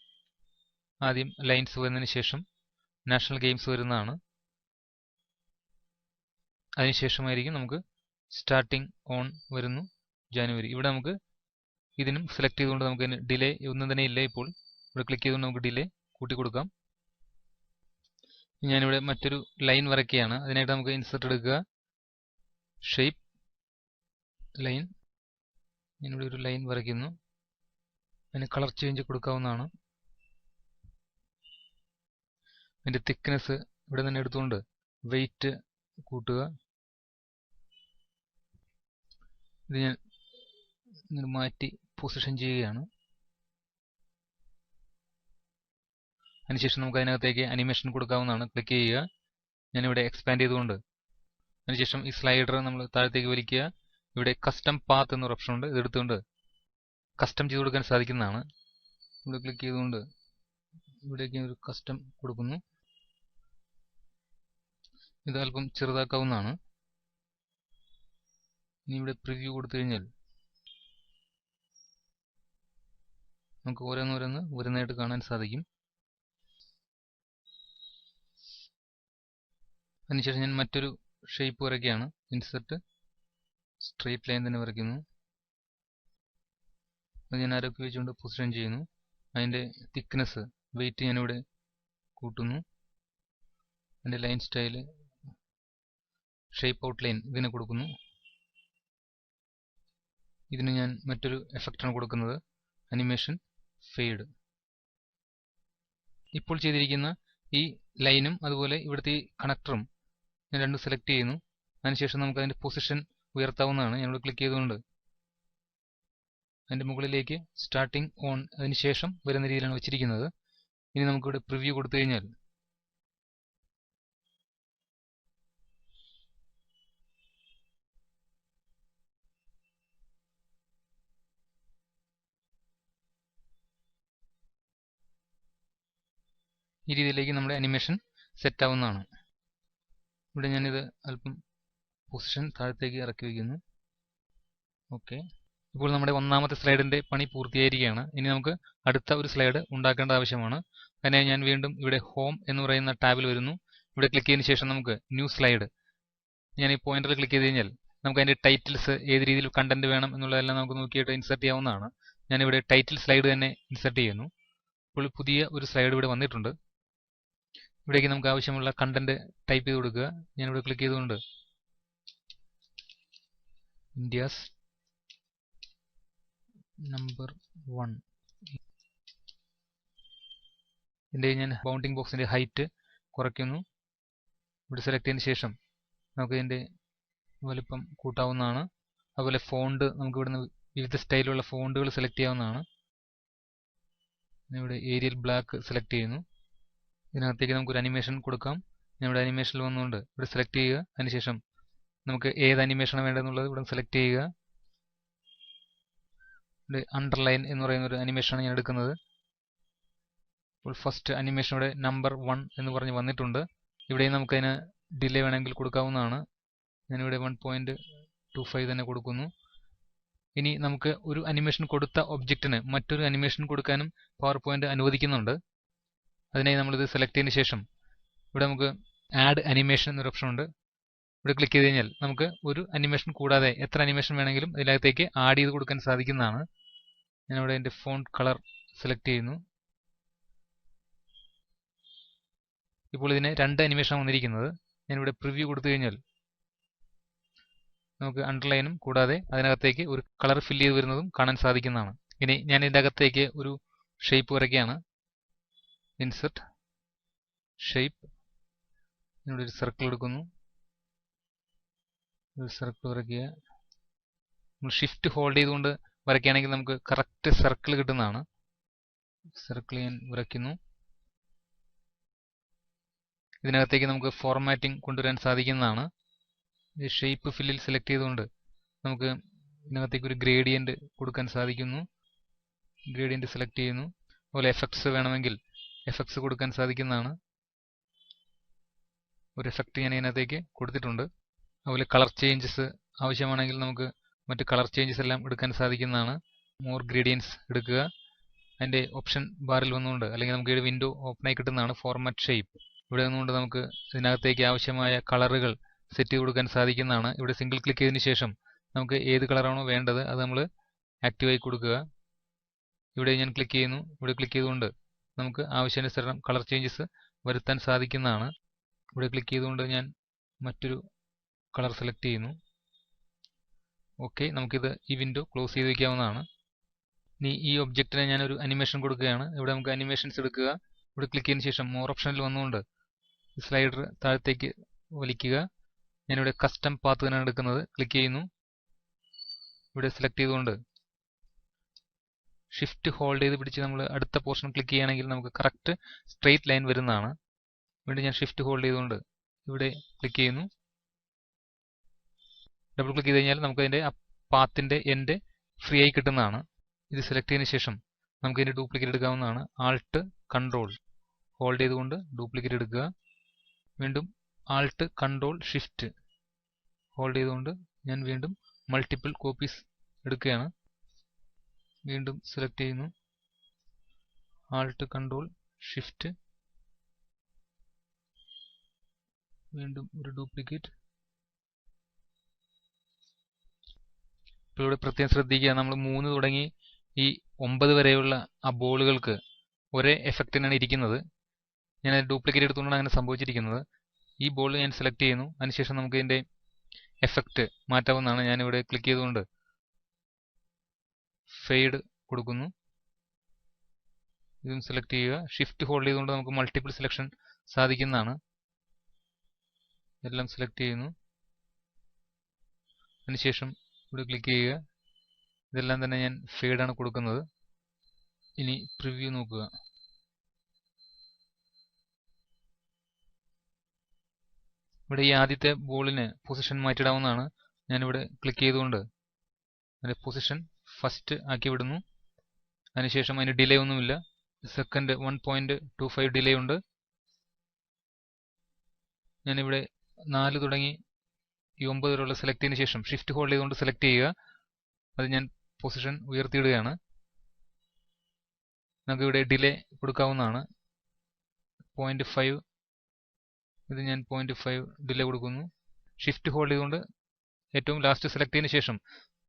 ആദ്യം ലൈൻസ് വരുന്നതിന് ശേഷം നാഷണൽ ഗെയിംസ് വരുന്നതാണ്. അതിനുശേഷമായിരിക്കും നമുക്ക് സ്റ്റാർട്ടിംഗ് ഓൺ വരുന്നു ജാനുവരി. ഇവിടെ നമുക്ക് ഇതിനും സെലക്ട് ചെയ്തുകൊണ്ട് നമുക്ക് ഡിലേ ഒന്നും തന്നെ ഇല്ല. ഇപ്പോൾ ഇവിടെ ക്ലിക്ക് ചെയ്തുകൊണ്ട് നമുക്ക് ഡിലേ കൂട്ടി കൊടുക്കാം. ഞാനിവിടെ മറ്റൊരു ലൈൻ വരയ്ക്കുകയാണ്. അതിനായിട്ട് നമുക്ക് ഇൻസെർട്ട് എടുക്കുക, ഷേപ്പ്, ലൈൻ. ഞാനിവിടെ ഒരു ലൈൻ വരയ്ക്കുന്നു. അതിന് കളർ ചേഞ്ച് കൊടുക്കാവുന്നതാണ്. അതിൻ്റെ തിക്നെസ് ഇവിടെ തന്നെ എടുത്തുകൊണ്ട് വെയിറ്റ് കൂട്ടുക. ഇത് ഞാൻ ഇങ്ങനെ മാറ്റി പൊസിഷൻ ചെയ്യുകയാണ്. അതിനുശേഷം നമുക്ക് അതിനകത്തേക്ക് അനിമേഷൻ കൊടുക്കാവുന്നതാണ്. ക്ലിക്ക് ചെയ്യുക. ഞാനിവിടെ എക്സ്പാൻഡ് ചെയ്തുകൊണ്ട് അതിനുശേഷം ഈ സ്ലൈഡർ നമ്മൾ താഴത്തേക്ക് വലിക്കുക. ഇവിടെ കസ്റ്റം പാത്ത് എന്നൊരു ഓപ്ഷൻ ഉണ്ട്. ഇതെടുത്തുകൊണ്ട് കസ്റ്റം ചെയ്ത് കൊടുക്കാൻ സാധിക്കുന്നതാണ്. ഇവിടെ ക്ലിക്ക് ചെയ്തുകൊണ്ട് ഇവിടേക്ക് ഒരു കസ്റ്റം കൊടുക്കുന്നു. ഇത് അല്പം ചെറുതാക്കാവുന്നതാണ്. ഇനി ഇവിടെ പ്രിവ്യൂ കൊടുത്തു കഴിഞ്ഞാൽ നമുക്ക് ഓരോന്നോരോന്ന് വരുന്നതായിട്ട് കാണാൻ സാധിക്കും. അതിനുശേഷം ഞാൻ മറ്റൊരു ഷേപ്പ് വരയ്ക്കുകയാണ്. ഇൻസെർട്ട് സ്ട്രെയിറ്റ് ലൈൻ തന്നെ വരയ്ക്കുന്നു. അത് ഞാൻ ആരൊക്കെ വെച്ചുകൊണ്ട് പൊസിഷൻ ചെയ്യുന്നു. അതിൻ്റെ തിക്നെസ് വെയിറ്റ് ഞാനിവിടെ കൂട്ടുന്നു. അതിൻ്റെ ലൈൻ സ്റ്റൈല് ഷേപ്പ് ഔട്ട്ലൈൻ ഇതിന് കൊടുക്കുന്നു. ഇതിന് ഞാൻ മറ്റൊരു എഫക്റ്റാണ് കൊടുക്കുന്നത്, അനിമേഷൻ ഫെയ്ഡ്. ഇപ്പോൾ ചെയ്തിരിക്കുന്ന ഈ ലൈനും അതുപോലെ ഇവിടുത്തെ ഈ കണക്ടറും ഞാൻ രണ്ടും സെലക്ട് ചെയ്യുന്നു. അതിനുശേഷം നമുക്ക് അതിൻ്റെ പൊസിഷൻ ഉയർത്താവുന്നതാണ്. ഞാനിവിടെ ക്ലിക്ക് ചെയ്തുകൊണ്ട് അതിൻ്റെ മുകളിലേക്ക് സ്റ്റാർട്ടിംഗ് ഓൺ അതിനുശേഷം വരുന്ന രീതിയിലാണ് വെച്ചിരിക്കുന്നത്. ഇനി നമുക്കിവിടെ പ്രിവ്യൂ കൊടുത്തു കഴിഞ്ഞാൽ ഈ രീതിയിലേക്ക് നമ്മുടെ അനിമേഷൻ സെറ്റ് ആവുന്നതാണ്. ഇവിടെ ഞാനിത് അല്പം പൊസിഷൻ താഴത്തേക്ക് ഇറക്കി വയ്ക്കുന്നു. ഓക്കെ, ഇപ്പോൾ നമ്മുടെ ഒന്നാമത്തെ സ്ലൈഡിൻ്റെ പണി പൂർത്തിയായിരിക്കുകയാണ്. ഇനി നമുക്ക് അടുത്ത ഒരു സ്ലൈഡ് ഉണ്ടാക്കേണ്ട ആവശ്യമാണ്. അതിനായി ഞാൻ വീണ്ടും ഇവിടെ ഹോം എന്ന് പറയുന്ന ടാബിൽ വരുന്നു. ഇവിടെ ക്ലിക്ക് ചെയ്തതിന് ശേഷം നമുക്ക് ന്യൂ സ്ലൈഡ്, ഞാൻ ഈ പോയിന്ററിൽ ക്ലിക്ക് ചെയ്ത് കഴിഞ്ഞാൽ നമുക്ക് അതിൻ്റെ ടൈറ്റിൽസ് ഏത് രീതിയിൽ കണ്ടന്റ് വേണം എന്നുള്ളതെല്ലാം നമുക്ക് നോക്കിയിട്ട് ഇൻസെർട്ട് ചെയ്യാവുന്നതാണ്. ഞാനിവിടെ ടൈറ്റിൽ സ്ലൈഡ് തന്നെ ഇൻസെർട്ട് ചെയ്യുന്നു. ഇപ്പോൾ പുതിയ ഒരു സ്ലൈഡ് ഇവിടെ വന്നിട്ടുണ്ട്. ഇവിടേക്ക് നമുക്ക് ആവശ്യമുള്ള കണ്ടന്റ് ടൈപ്പ് ചെയ്ത് കൊടുക്കുക. ഞാനിവിടെ ക്ലിക്ക് ചെയ്തുകൊണ്ട് ഇന്ത്യാസ് നമ്പർ 1. ഇതിൻ്റെ ഞാൻ ബൗണ്ടിങ് ബോക്സിൻ്റെ ഹൈറ്റ് കുറയ്ക്കുന്നു. ഇവിടെ സെലക്ട് ചെയ്തതിന് ശേഷം നമുക്ക് ഇതിൻ്റെ വലിപ്പം കൂട്ടാവുന്നതാണ്. അതുപോലെ ഫോണ്ട് നമുക്ക് ഇവിടുന്ന് വിവിധ സ്റ്റൈലുള്ള ഫോണ്ടുകൾ സെലക്ട് ചെയ്യാവുന്നതാണ്. ഇവിടെ ഏരിയൽ ബ്ലാക്ക് സെലക്ട് ചെയ്യുന്നു. ഇതിനകത്തേക്ക് നമുക്കൊരു അനിമേഷൻ കൊടുക്കാം. ഞാൻ ഇവിടെ അനിമേഷനിൽ വന്നുകൊണ്ട് ഇവിടെ സെലക്ട് ചെയ്യുക. അതിനുശേഷം നമുക്ക് ഏത് അനിമേഷനാണ് വേണ്ടതെന്നുള്ളത് ഇവിടെ സെലക്ട് ചെയ്യുക. ഇവിടെ അണ്ടർലൈൻ എന്ന് പറയുന്ന ഒരു അനിമേഷനാണ് ഞാൻ എടുക്കുന്നത്. ഇപ്പോൾ ഫസ്റ്റ് അനിമേഷൻ ഇവിടെ നമ്പർ 1 എന്ന് പറഞ്ഞ് വന്നിട്ടുണ്ട്. ഇവിടെ നമുക്കതിന് ഡിലേ വേണമെങ്കിൽ കൊടുക്കാവുന്നതാണ്. ഞാനിവിടെ 1.25 തന്നെ കൊടുക്കുന്നു. ഇനി നമുക്ക് ഒരു അനിമേഷൻ കൊടുത്ത ഒബ്ജക്റ്റിന് മറ്റൊരു അനിമേഷൻ കൊടുക്കാനും പവർ പോയിന്റ് അനുവദിക്കുന്നുണ്ട്. അതിനായി നമ്മളിത് സെലക്ട് ചെയ്തതിന് ശേഷം ഇവിടെ നമുക്ക് ആഡ് അനിമേഷൻ എന്നൊരു ഓപ്ഷൻ ഉണ്ട്. ഇവിടെ ക്ലിക്ക് ചെയ്ത് കഴിഞ്ഞാൽ നമുക്ക് ഒരു അനിമേഷൻ കൂടാതെ എത്ര അനിമേഷൻ വേണമെങ്കിലും ഇതിനകത്തേക്ക് ആഡ് ചെയ്ത് കൊടുക്കാൻ സാധിക്കുന്നതാണ്. ഞാനിവിടെ എൻ്റെ ഫോണ്ട് കളർ സെലക്ട് ചെയ്യുന്നു. ഇപ്പോൾ ഇതിന് 2 അനിമേഷൻ വന്നിരിക്കുന്നത്. ഞാനിവിടെ പ്രിവ്യൂ കൊടുത്തു കഴിഞ്ഞാൽ നമുക്ക് അണ്ടർലൈനും കൂടാതെ അതിനകത്തേക്ക് ഒരു കളർ ഫില്ല് ചെയ്ത് വരുന്നതും കാണാൻ സാധിക്കുന്നതാണ്. ഇനി ഞാൻ ഇതിൻ്റെ അകത്തേക്ക് ഒരു ഷേപ്പ് വരയ്ക്കുകയാണ്. ഇൻസെർട്ട് ഷേപ്പ്, ഇവിടെ ഒരു സർക്കിൾ എടുക്കുന്നു. ഒരു സർക്കിൾ വരയ്ക്കുക. നമ്മൾ ഷിഫ്റ്റ് ഹോൾഡ് ചെയ്തുകൊണ്ട് വരയ്ക്കുകയാണെങ്കിൽ നമുക്ക് കറക്റ്റ് സർക്കിൾ കിട്ടുന്നതാണ്. സർക്കിൾ ഞാൻ വരയ്ക്കുന്നു. ഇതിനകത്തേക്ക് നമുക്ക് ഫോർമാറ്റിംഗ് കൊണ്ടുവരാൻ സാധിക്കുന്നതാണ്. ഈ ഷേപ്പ് ഫില്ലിൽ സെലക്ട് ചെയ്തുകൊണ്ട് നമുക്ക് ഇതിനകത്തേക്ക് ഒരു ഗ്രേഡിയന്റ് കൊടുക്കാൻ സാധിക്കുന്നു. ഗ്രേഡിയന്റ് സെലക്ട് ചെയ്യുന്നു. അതുപോലെ എഫക്ട്സ് വേണമെങ്കിൽ എഫക്ട്സ് കൊടുക്കാൻ സാധിക്കുന്നതാണ്. ഒരു എഫക്റ്റ് ഞാൻ ഇതിനകത്തേക്ക് കൊടുത്തിട്ടുണ്ട്. അതുപോലെ കളർ ചേഞ്ചസ് ആവശ്യമാണെങ്കിൽ നമുക്ക് മറ്റ് കളർ ചേഞ്ചസ് എല്ലാം എടുക്കാൻ സാധിക്കുന്നതാണ്. മോർ ഗ്രേഡിയൻസ് എടുക്കുക. അതിൻ്റെ ഓപ്ഷൻ ബാറിൽ വന്നുകൊണ്ട് അല്ലെങ്കിൽ നമുക്ക് ഈ വിൻഡോ ഓപ്പണായി കിട്ടുന്നതാണ് ഫോർമാറ്റ് ഷേപ്പ്. ഇവിടെ നിന്നുകൊണ്ട് നമുക്ക് ഇതിനകത്തേക്ക് ആവശ്യമായ കളറുകൾ സെറ്റ് ചെയ്ത് കൊടുക്കാൻ സാധിക്കുന്നതാണ്. ഇവിടെ സിംഗിൾ ക്ലിക്ക് ചെയ്തതിന് ശേഷം നമുക്ക് ഏത് കളറാണോ വേണ്ടത് അത് നമ്മൾ ആക്റ്റീവായി കൊടുക്കുക. ഇവിടെ ഞാൻ ക്ലിക്ക് ചെയ്യുന്നു. ഇവിടെ ക്ലിക്ക് ചെയ്തുകൊണ്ട് നമുക്ക് ആവശ്യാനുസരണം കളർ ചേഞ്ചസ് വരുത്താൻ സാധിക്കുന്നതാണ്. ഇവിടെ ക്ലിക്ക് ചെയ്തുകൊണ്ട് ഞാൻ മറ്റൊരു കളർ സെലക്ട് ചെയ്യുന്നു. ഓക്കെ, നമുക്കിത് ഈ വിൻഡോ ക്ലോസ് ചെയ്ത് വയ്ക്കാവുന്നതാണ്. ഇനി ഈ ഒബ്ജക്റ്റിനെ ഞാനൊരു അനിമേഷൻ കൊടുക്കുകയാണ്. ഇവിടെ നമുക്ക് അനിമേഷൻസ് എടുക്കുക. ഇവിടെ ക്ലിക്ക് ചെയ്തതിന് ശേഷം മോർ ഓപ്ഷനിൽ വന്നുകൊണ്ട് സ്ലൈഡർ താഴത്തേക്ക് വലിക്കുക. ഞാനിവിടെ കസ്റ്റം പാത്ത് തന്നെയാണ് എടുക്കുന്നത്. ക്ലിക്ക് ചെയ്യുന്നു. ഇവിടെ സെലക്ട് ചെയ്തുകൊണ്ട് ഷിഫ്റ്റ് ഹോൾഡ് ചെയ്ത് പിടിച്ച് നമ്മൾ അടുത്ത പോർഷൻ ക്ലിക്ക് ചെയ്യുകയാണെങ്കിൽ നമുക്ക് കറക്റ്റ് സ്ട്രെയിറ്റ് ലൈൻ വരുന്നതാണ്. വീണ്ടും ഞാൻ ഷിഫ്റ്റ് ഹോൾഡ് ചെയ്തുകൊണ്ട് ഇവിടെ ക്ലിക്ക് ചെയ്യുന്നു. ഡബിൾ ക്ലിക്ക് ചെയ്ത് കഴിഞ്ഞാൽ നമുക്ക് അതിൻ്റെ പാത്തിൻ്റെ എൻഡ് ഫ്രീ ആയി കിട്ടുന്നതാണ്. ഇത് സെലക്ട് ചെയ്തതിന് ശേഷം നമുക്ക് ഇതിന്റെ ഡ്യൂപ്ലിക്കേറ്റ് എടുക്കാവുന്നതാണ്. ആൾട്ട് കൺട്രോൾ ഹോൾഡ് ചെയ്തുകൊണ്ട് ഡ്യൂപ്ലിക്കേറ്റ് എടുക്കുക. വീണ്ടും ആൾട്ട് കൺട്രോൾ ഷിഫ്റ്റ് ഹോൾഡ് ചെയ്തുകൊണ്ട് ഞാൻ വീണ്ടും മൾട്ടിപ്പിൾ കോപ്പീസ് എടുക്കുകയാണ്. വീണ്ടും സെലക്ട് ചെയ്യുന്നു, ആൾട്ട് കൺട്രോൾ ഷിഫ്റ്റ്, വീണ്ടും ഒരു ഡ്യൂപ്ലിക്കേറ്റ്. ഇപ്പോൾ ഇവിടെ പ്രത്യേകം ശ്രദ്ധിക്കുക, നമ്മൾ 3 തുടങ്ങി ഈ 9 വരെയുള്ള ആ ബോളുകൾക്ക് ഒരേ എഫക്റ്റിനാണ് ഇരിക്കുന്നത്. ഞാൻ ഡ്യൂപ്ലിക്കേറ്റ് എടുത്തുകൊണ്ടാണ് അങ്ങനെ സംഭവിച്ചിരിക്കുന്നത്. ഈ ബോൾ ഞാൻ സെലക്ട് ചെയ്യുന്നു, അതിനുശേഷം നമുക്ക് ഇതിന്റെ എഫക്റ്റ് മാറ്റാവുന്നതാണ്. ഞാനിവിടെ ക്ലിക്ക് ചെയ്തുകൊണ്ട് ഫെയ്ഡ് കൊടുക്കുന്നു. ഇതും സെലക്ട് ചെയ്യുക. ഷിഫ്റ്റ് ഹോൾഡ് ചെയ്തുകൊണ്ട് നമുക്ക് മൾട്ടിപ്പിൾ സെലക്ഷൻ സാധിക്കുന്നതാണ്. എല്ലാം സെലക്ട് ചെയ്യുന്നു, അതിനുശേഷം ഇവിടെ ക്ലിക്ക് ചെയ്യുക. ഇതെല്ലാം തന്നെ ഞാൻ ഫെയ്ഡാണ് കൊടുക്കുന്നത്. ഇനി പ്രിവ്യൂ നോക്കുക. ഇവിടെ ഈ ആദ്യത്തെ ബോളിന് പൊസിഷൻ മാറ്റിയിടാവുന്നതാണ്. ഞാനിവിടെ ക്ലിക്ക് ചെയ്തുകൊണ്ട് അതിന്റെ പൊസിഷൻ ഫസ്റ്റ് ആക്കി വിടുന്നു. അതിനുശേഷം അതിന് ഡിലേ ഒന്നുമില്ല. സെക്കൻഡ് 1.25 ഡിലേ ഉണ്ട്. ഞാനിവിടെ 4 തുടങ്ങി ഈ 9 വരെയുള്ള സെലക്ട് ചെയ്തതിനു ശേഷം ഷിഫ്റ്റ് ഹോൾഡ് ചെയ്തുകൊണ്ട് സെലക്ട് ചെയ്യുക. അത് ഞാൻ പൊസിഷൻ ഉയർത്തിയിടുകയാണ്. നമുക്കിവിടെ ഡിലേ കൊടുക്കാവുന്നതാണ്. 0.5, ഇത് ഞാൻ 0.5 ഡിലേ കൊടുക്കുന്നു. ഷിഫ്റ്റ് ഹോൾഡ് ചെയ്തുകൊണ്ട് ഏറ്റവും ലാസ്റ്റ് സെലക്ട് ചെയ്തതിനു ശേഷം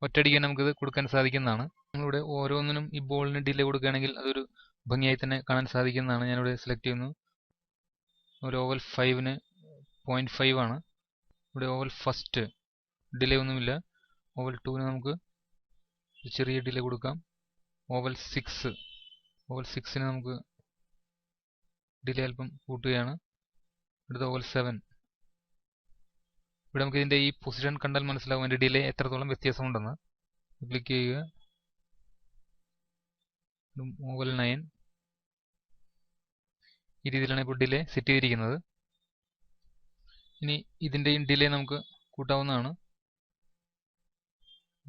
ഒറ്റയടിക്ക് നമുക്കിത് കൊടുക്കാൻ സാധിക്കുന്നതാണ്. നമ്മളിവിടെ ഓരോന്നിനും ഈ ബോളിന് ഡിലേ കൊടുക്കുകയാണെങ്കിൽ അതൊരു ഭംഗിയായി തന്നെ കാണാൻ സാധിക്കുന്നതാണ്. ഞാനിവിടെ സെലക്ട് ചെയ്യുന്നു. ഒരു ഓവൽ 5ന് 0.5 ആണ്. ഇവിടെ ഓവൽ ഫസ്റ്റ് ഡിലേ ഒന്നുമില്ല. ഓവൽ 2ന് നമുക്ക് ചെറിയ ഡിലേ കൊടുക്കാം. ഓവൽ 6ന് നമുക്ക് ഡിലേ അല്പം കൂട്ടുകയാണ്. അടുത്ത ഓവൽ 7. ഇവിടെ നമുക്ക് ഇതിന്റെ ഈ പൊസിഷൻ കണ്ടാൽ മനസ്സിലാവും അതിന്റെ ഡിലേ എത്രത്തോളം വ്യത്യാസമുണ്ടെന്ന്. ക്ലിക്ക് ചെയ്യുക. ഓവൽ 9. ഈ രീതിയിലാണ് ഇപ്പോൾ ഡിലേ സെറ്റ് ചെയ്തിരിക്കുന്നത്. ഇനി ഇതിന്റെയും ഡിലേ നമുക്ക് കൂട്ടാവുന്നതാണ്.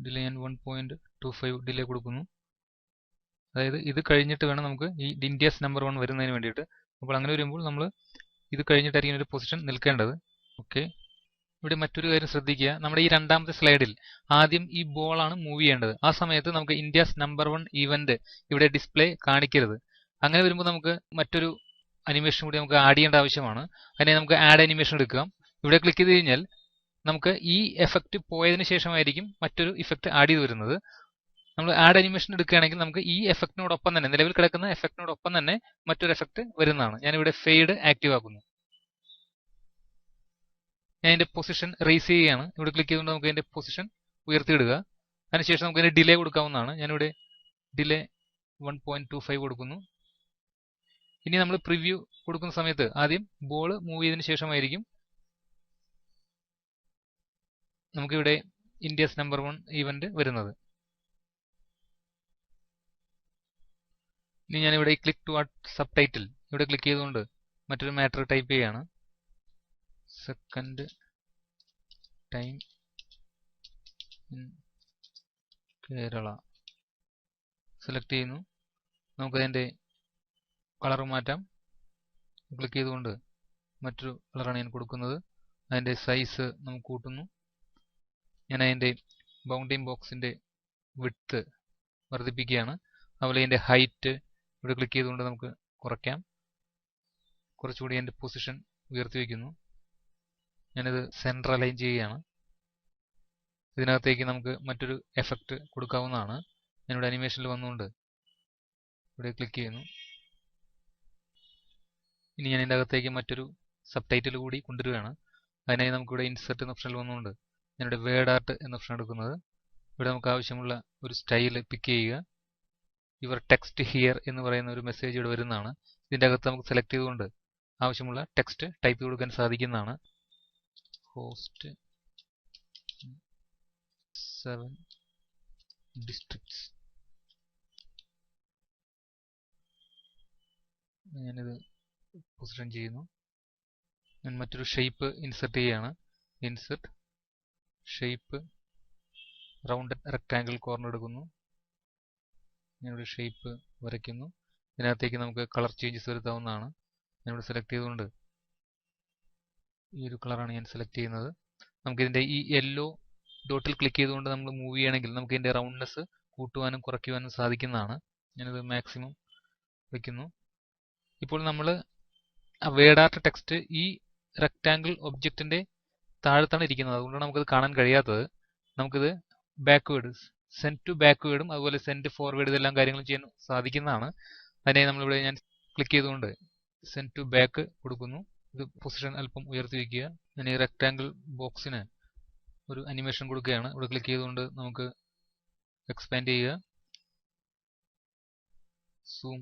ഡിലേ ഞാൻ 1.25 ഡിലേ കൊടുക്കുന്നു. അതായത് ഇത് കഴിഞ്ഞിട്ട് വേണം നമുക്ക് ഈ ഇന്ത്യാസ് നമ്പർ 1 വരുന്നതിന് വേണ്ടിയിട്ട്. അപ്പോൾ അങ്ങനെ വരുമ്പോൾ നമ്മൾ ഇത് കഴിഞ്ഞിട്ടായിരിക്കും ഒരു പൊസിഷൻ നിൽക്കേണ്ടത്. ഓക്കെ, ഇവിടെ മറ്റൊരു കാര്യം ശ്രദ്ധിക്കുക. നമ്മുടെ ഈ രണ്ടാമത്തെ സ്ലൈഡിൽ ആദ്യം ഈ ബോളാണ് മൂവ് ചെയ്യേണ്ടത്. ആ സമയത്ത് നമുക്ക് ഇന്ത്യാസ് നമ്പർ 1 ഇവന്റ് ഇവിടെ ഡിസ്പ്ലേ കാണിക്കരുത്. അങ്ങനെ വരുമ്പോൾ നമുക്ക് മറ്റൊരു അനിമേഷൻ കൂടി നമുക്ക് ആഡ് ചെയ്യേണ്ട ആവശ്യമാണ്. അതിനെ നമുക്ക് ആഡ് അനിമേഷൻ എടുക്കാം. ഇവിടെ ക്ലിക്ക് ചെയ്ത് കഴിഞ്ഞാൽ നമുക്ക് ഈ എഫക്റ്റ് പോയതിനു ശേഷമായിരിക്കും മറ്റൊരു ഇഫക്റ്റ് ആഡ് ചെയ്ത് വരുന്നത്. നമ്മൾ ആഡ് അനിമേഷൻ എടുക്കുകയാണെങ്കിൽ നമുക്ക് ഈ എഫക്റ്റിനോടൊപ്പം തന്നെ, നിലവിൽ കിടക്കുന്ന എഫക്റ്റിനോടൊപ്പം തന്നെ മറ്റൊരു എഫക്റ്റ് വരുന്നതാണ്. ഞാനിവിടെ ഫെയ്ഡ് ആക്റ്റീവ് ആക്കുന്നു. ഞാൻ ഇതിന്റെ പൊസിഷൻ റേസ് ചെയ്യുകയാണ്. ഇവിടെ ക്ലിക്ക് ചെയ്തുകൊണ്ട് നമുക്ക് ഇതിന്റെ പൊസിഷൻ ഉയർത്തിയിടുക. അതിനുശേഷം നമുക്ക് ഇതിന്റെ ഡിലേ കൊടുക്കാവുന്നതാണ്. ഞാനിവിടെ ഡിലേ 1.25 കൊടുക്കുന്നു. ഇനി നമ്മൾ പ്രിവ്യൂ കൊടുക്കുന്ന സമയത്ത് ആദ്യം ബോൾ മൂവ് ചെയ്തതിനു ശേഷമായിരിക്കും നമുക്കിവിടെ ഇന്ത്യാസ് നമ്പർ 1 ഇവന്റ് വരുന്നത്. ഇനി ഞാനിവിടെ click to add subtitle ഇവിടെ ക്ലിക്ക് ചെയ്തുകൊണ്ട് മറ്റൊരു മാറ്റർ ടൈപ്പ് ചെയ്യുകയാണ്. Second time in Kerala select ചെയ്യുന്നു. നമുക്കതിൻ്റെ കളർ മാറ്റാം. ക്ലിക്ക് ചെയ്തുകൊണ്ട് മറ്റൊരു കളറാണ് ഞാൻ കൊടുക്കുന്നത്. അതിൻ്റെ സൈസ് നമുക്ക് കൂട്ടുന്നു. ഞാൻ അതിൻ്റെ ബൗണ്ടിങ് ബോക്സിൻ്റെ വിഡ്ത്ത് വർദ്ധിപ്പിക്കുകയാണ്. അതുപോലെ അതിൻ്റെ ഹൈറ്റ് ഇവിടെ ക്ലിക്ക് ചെയ്തുകൊണ്ട് നമുക്ക് കുറയ്ക്കാം. കുറച്ചുകൂടി അതിൻ്റെ പൊസിഷൻ ഉയർത്തി വയ്ക്കുന്നു. ഞാനിത് സെൻറ്റർ അലൈൻ ചെയ്യുകയാണ്. ഇതിനകത്തേക്ക് നമുക്ക് മറ്റൊരു എഫക്റ്റ് കൊടുക്കാവുന്നതാണ്. ഞാനിവിടെ അനിമേഷനിൽ വന്നുകൊണ്ട് ഇവിടെ ക്ലിക്ക് ചെയ്യുന്നു. ഇനി ഞാൻ ഇതിൻ്റെ അകത്തേക്ക് മറ്റൊരു സബ് ടൈറ്റിൽ കൂടി കൊണ്ടുവരികയാണ്. അതിനായി നമുക്കിവിടെ ഇൻസെർട്ട് എന്ന ഓപ്ഷനിൽ വന്നുകൊണ്ട് ഞാനിവിടെ വേർഡ് ആർട്ട് എന്ന ഓപ്ഷൻ എടുക്കുന്നത്. ഇവിടെ നമുക്ക് ആവശ്യമുള്ള ഒരു സ്റ്റൈൽ പിക്ക് ചെയ്യുക. യുവർ ടെക്സ്റ്റ് ഹിയർ എന്ന് പറയുന്ന ഒരു മെസ്സേജ് ഇവിടെ വരുന്നതാണ്. ഇതിൻ്റെ അകത്ത് നമുക്ക് സെലക്ട് ചെയ്തുകൊണ്ട് ആവശ്യമുള്ള ടെക്സ്റ്റ് ടൈപ്പ് ചെയ്ത് കൊടുക്കാൻ സാധിക്കുന്നതാണ്. Host 7 districts. ഞാനിത് പൊസിഷൻ ചെയ്യുന്നു. ഞാൻ മറ്റൊരു ഷേപ്പ് ഇൻസെർട്ട് ചെയ്യുകയാണ്. Insert shape rounded rectangle corner എടുക്കുന്നു. ഞാനിവിടെ ഷേപ്പ് വരയ്ക്കുന്നു. ഇതിനകത്തേക്ക് നമുക്ക് കളർ ചേഞ്ചസ് വരുത്താവുന്നതാണ്. ഞാനിവിടെ സെലക്ട് ചെയ്തുകൊണ്ട് ഈ ഒരു കളറാണ് ഞാൻ സെലക്ട് ചെയ്യുന്നത്. നമുക്കിതിൻ്റെ ഈ യെല്ലോ ഡോട്ടിൽ ക്ലിക്ക് ചെയ്തുകൊണ്ട് നമ്മൾ മൂവ് ചെയ്യണമെങ്കിൽ നമുക്ക് ഇതിൻ്റെ റൗണ്ട്നെസ് കൂട്ടുവാനും കുറയ്ക്കുവാനും സാധിക്കുന്നതാണ്. ഞാനിത് മാക്സിമം വയ്ക്കുന്നു. ഇപ്പോൾ നമ്മൾ വേഡ് ആർട്ട് ടെക്സ്റ്റ് ഈ റെക്റ്റാങ്കിൾ ഒബ്ജക്റ്റിന്റെ താഴത്താണ് ഇരിക്കുന്നത്. അതുകൊണ്ടാണ് നമുക്കത് കാണാൻ കഴിയാത്തത്. നമുക്കിത് ബാക്ക്വേഡ്, സെൻഡ് ടു ബാക്ക്വേഡും അതുപോലെ സെൻഡ് ഫോർവേഡ് ഇതെല്ലാം കാര്യങ്ങളും ചെയ്യാൻ സാധിക്കുന്നതാണ്. അതിനെ നമ്മളിവിടെ ഞാൻ ക്ലിക്ക് ചെയ്തുകൊണ്ട് സെൻഡ് ടു ബാക്ക് കൊടുക്കുന്നു. ഇത് പൊസിഷൻ അല്പം ഉയർത്തി വയ്ക്കുക. ഞാൻ ഈ റെക്റ്റാങ്കിൾ ബോക്സിന് ഒരു അനിമേഷൻ കൊടുക്കുകയാണ്. ഇവിടെ ക്ലിക്ക് ചെയ്തുകൊണ്ട് നമുക്ക് എക്സ്പാൻഡ് ചെയ്യുക. സൂം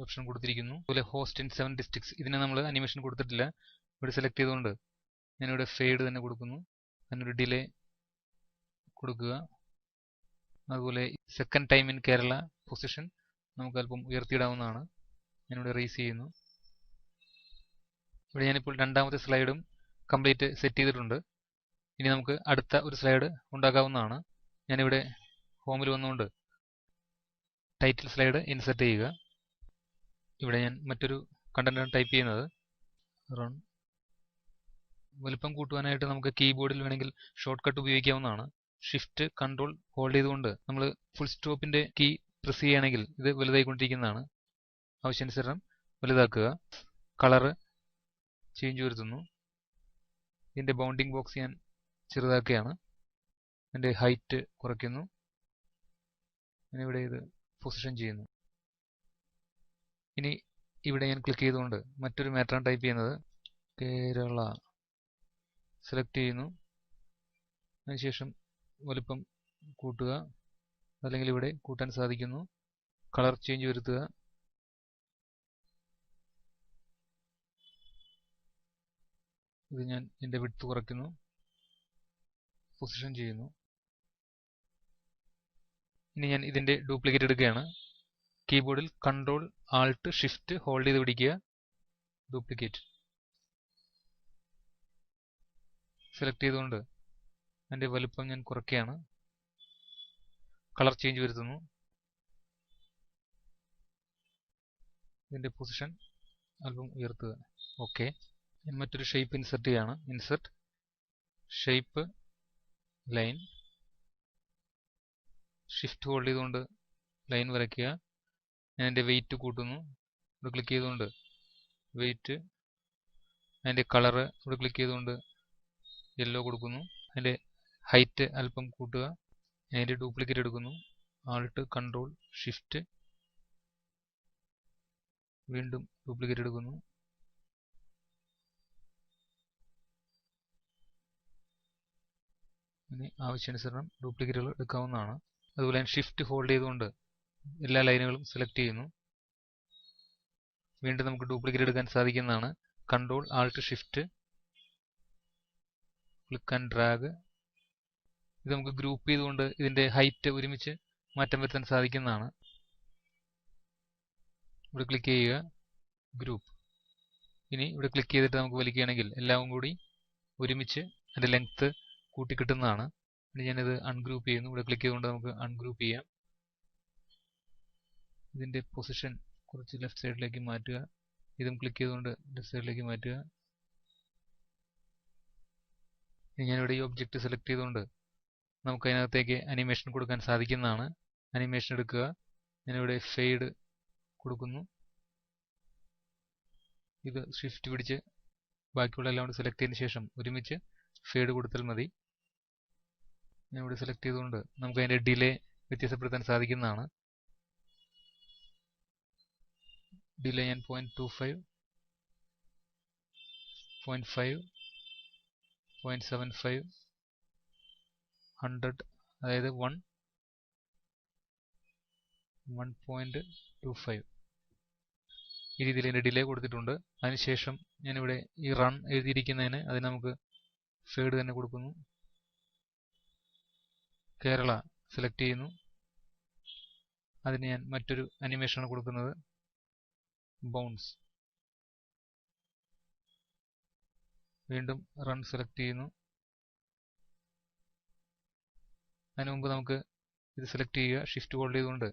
ഓപ്ഷൻ കൊടുത്തിരിക്കുന്നു. അതുപോലെ ഹോസ്റ്റ് ഇൻ 7 ഡിസ്ട്രിക്ട്സ് ഇതിനെ നമ്മൾ അനിമേഷൻ കൊടുത്തിട്ടില്ല. ഇവിടെ സെലക്ട് ചെയ്തുകൊണ്ട് ഞാനിവിടെ ഫേഡ് തന്നെ കൊടുക്കുന്നു. അതിനൊരു ഡിലേ കൊടുക്കുക. അതുപോലെ second time in Kerala position നമുക്ക് അല്പം ഉയർത്തിയിടാവുന്നതാണ്. ഞാനിവിടെ റേസ് ചെയ്യുന്നു. ഇവിടെ ഞാനിപ്പോൾ രണ്ടാമത്തെ സ്ലൈഡും കംപ്ലീറ്റ് സെറ്റ് ചെയ്തിട്ടുണ്ട്. ഇനി നമുക്ക് അടുത്ത ഒരു സ്ലൈഡ് ഉണ്ടാക്കാവുന്നതാണ്. ഞാനിവിടെ ഹോമിൽ വന്നുകൊണ്ട് ടൈറ്റിൽ സ്ലൈഡ് ഇൻസെർട്ട് ചെയ്യുക. ഇവിടെ ഞാൻ മറ്റൊരു കണ്ടന്റാണ് ടൈപ്പ് ചെയ്യുന്നത്. റൺ. വലുപ്പം കൂട്ടുവാനായിട്ട് നമുക്ക് കീബോർഡിൽ വേണമെങ്കിൽ ഷോർട്ട് കട്ട് ഉപയോഗിക്കാവുന്നതാണ്. ഷിഫ്റ്റ് കൺട്രോൾ ഹോൾഡ് ചെയ്തുകൊണ്ട് നമ്മൾ ഫുൾ സ്റ്റോപ്പിന്റെ കീ പ്രസ് ചെയ്യുകയാണെങ്കിൽ ഇത് വലുതായിക്കൊണ്ടിരിക്കുന്നതാണ്. ആവശ്യാനുസരണം വലുതാക്കുക. കളറ് ചേഞ്ച് വരുത്തുന്നു. ഇതിന്റെ ബൗണ്ടിങ് ബോക്സ് ഞാൻ ചെറുതാക്കുകയാണ്. അതിന്റെ ഹൈറ്റ് കുറയ്ക്കുന്നു. ഞാനിവിടെ ഇത് പൊസിഷൻ ചെയ്യുന്നു. ഇനി ഇവിടെ ഞാൻ ക്ലിക്ക് ചെയ്തുകൊണ്ട് മറ്റൊരു മാറ്ററാണ് ടൈപ്പ് ചെയ്യുന്നത്. കേരള സെലക്ട് ചെയ്യുന്നു. അതിനുശേഷം വലുപ്പം കൂട്ടുക. അല്ലെങ്കിൽ ഇവിടെ കൂട്ടാൻ സാധിക്കുന്നു. കളർ ചേഞ്ച് വരുത്തുക. ഇത് ഞാൻ ഇതിന്റെ വിഡ്ത്ത് കുറയ്ക്കുന്നു. പൊസിഷൻ ചെയ്യുന്നു. ഇനി ഞാൻ ഇതിന്റെ ഡ്യൂപ്ലിക്കേറ്റ് എടുക്കുകയാണ്. കീബോർഡിൽ കൺട്രോൾ ആൾട്ട് ഷിഫ്റ്റ് ഹോൾഡ് ചെയ്ത് പിടിക്കുക. ഡ്യൂപ്ലിക്കേറ്റ് സെലക്ട് ചെയ്തുകൊണ്ട് അതിന്റെ വലുപ്പം ഞാൻ കുറയ്ക്കുകയാണ്. കളർ ചേഞ്ച് വരുത്തുന്നു. ഇതിന്റെ പൊസിഷൻ അല്പം ഉയർത്തുക. ഓക്കെ. ഞാൻ മറ്റൊരു ഷേപ്പ് ഇൻസെർട്ട് ചെയ്യാണ്. Insert shape line. Shift hold ചെയ്തുകൊണ്ട് ലൈൻ വരയ്ക്കുക. ഞാൻ എൻ്റെ വെയിറ്റ് കൂട്ടുന്നു. ഇവിടെ ക്ലിക്ക് ചെയ്തുകൊണ്ട് വെയിറ്റ്. അതിൻ്റെ കളറ് ഇവിടെ ക്ലിക്ക് ചെയ്തുകൊണ്ട് യെല്ലോ കൊടുക്കുന്നു. അതിൻ്റെ ഹൈറ്റ് അല്പം കൂട്ടുക. ഞാൻ അതിൻ്റെ ഡ്യൂപ്ലിക്കേറ്റ് എടുക്കുന്നു. ആൾട്ട് കൺട്രോൾ ഷിഫ്റ്റ് വീണ്ടും ഡ്യൂപ്ലിക്കേറ്റ് എടുക്കുന്നു. ഇനി ആവശ്യാനുസരണം ഡ്യൂപ്ലിക്കേറ്റുകൾ എടുക്കാവുന്നതാണ്. അതുപോലെ ഞാൻ ഷിഫ്റ്റ് ഹോൾഡ് ചെയ്തുകൊണ്ട് എല്ലാ ലൈനുകളും സെലക്ട് ചെയ്യുന്നു. വീണ്ടും നമുക്ക് ഡ്യൂപ്ലിക്കേറ്റ് എടുക്കാൻ സാധിക്കുന്നതാണ്. Control Alt shift click and drag. ഇത് നമുക്ക് ഗ്രൂപ്പ് ചെയ്തുകൊണ്ട് ഇതിന്റെ ഹൈറ്റ് ഒരുമിച്ച് മാറ്റം വരുത്താൻ സാധിക്കുന്നതാണ്. ഇവിടെ ക്ലിക്ക് ചെയ്യുക. ഗ്രൂപ്പ്. ഇനി ഇവിടെ ക്ലിക്ക് ചെയ്തിട്ട് നമുക്ക് വലിക്കുകയാണെങ്കിൽ എല്ലാം കൂടി ഒരുമിച്ച് അതിന്റെ ലെങ്ത് കൂട്ടി കിട്ടുന്നതാണ്. ഇനി ഞാനിത് അൺഗ്രൂപ്പ് ചെയ്യുന്നു. ഇവിടെ ക്ലിക്ക് ചെയ്തുകൊണ്ട് നമുക്ക് അൺഗ്രൂപ്പ് ചെയ്യാം. ഇതിന്റെ പൊസിഷൻ കുറച്ച് ലെഫ്റ്റ് സൈഡിലേക്ക് മാറ്റുക. ഇതും ക്ലിക്ക് ചെയ്തുകൊണ്ട് ലെഫ്റ്റ് സൈഡിലേക്ക് മാറ്റുക. ഇനി ഞാനിവിടെ ഈ ഒബ്ജക്റ്റ് സെലക്ട് ചെയ്തുകൊണ്ട് നമുക്ക് അതിനകത്തേക്ക് അനിമേഷൻ കൊടുക്കാൻ സാധിക്കുന്നതാണ്. അനിമേഷൻ എടുക്കുക. ഞാനിവിടെ ഫെയ്ഡ് കൊടുക്കുന്നു. ഇത് ഷിഫ്റ്റ് പിടിച്ച് ബാക്കിയുള്ള എല്ലാം കൂടി സെലക്ട് ചെയ്തതിനു ശേഷം ഒരുമിച്ച് ഫെയ്ഡ് കൊടുത്താൽ മതി. ഞാനിവിടെ സെലക്ട് ചെയ്തുകൊണ്ട് നമുക്ക് അതിന്റെ ഡിലേ വ്യത്യാസപ്പെടുത്താൻ സാധിക്കുന്നതാണ്. ഡിലേ ഞാൻ 0.25, 0.5, 0.75, 100, അതായത് 1.25 ഈ രീതിയിൽ ഇതിന്റെ ഡിലേ കൊടുത്തിട്ടുണ്ട്. അതിനുശേഷം ഞാനിവിടെ ഈ റൺ എഴുതിയിരിക്കുന്നതിന് അതിന് നമുക്ക് ഫേഡ് തന്നെ കൊടുക്കുന്നു. കേരള സെലക്ട് ചെയ്യുന്നു. അതിന് ഞാൻ മറ്റൊരു അനിമേഷനാണ് കൊടുക്കുന്നത്. ബൗൺസ്. വീണ്ടും റൺ സെലക്ട് ചെയ്യുന്നു. അതിനു മുമ്പ് നമുക്ക് ഇത് സെലക്ട് ചെയ്യുക. ഷിഫ്റ്റ് ഹോൾഡ് ചെയ്തുകൊണ്ട്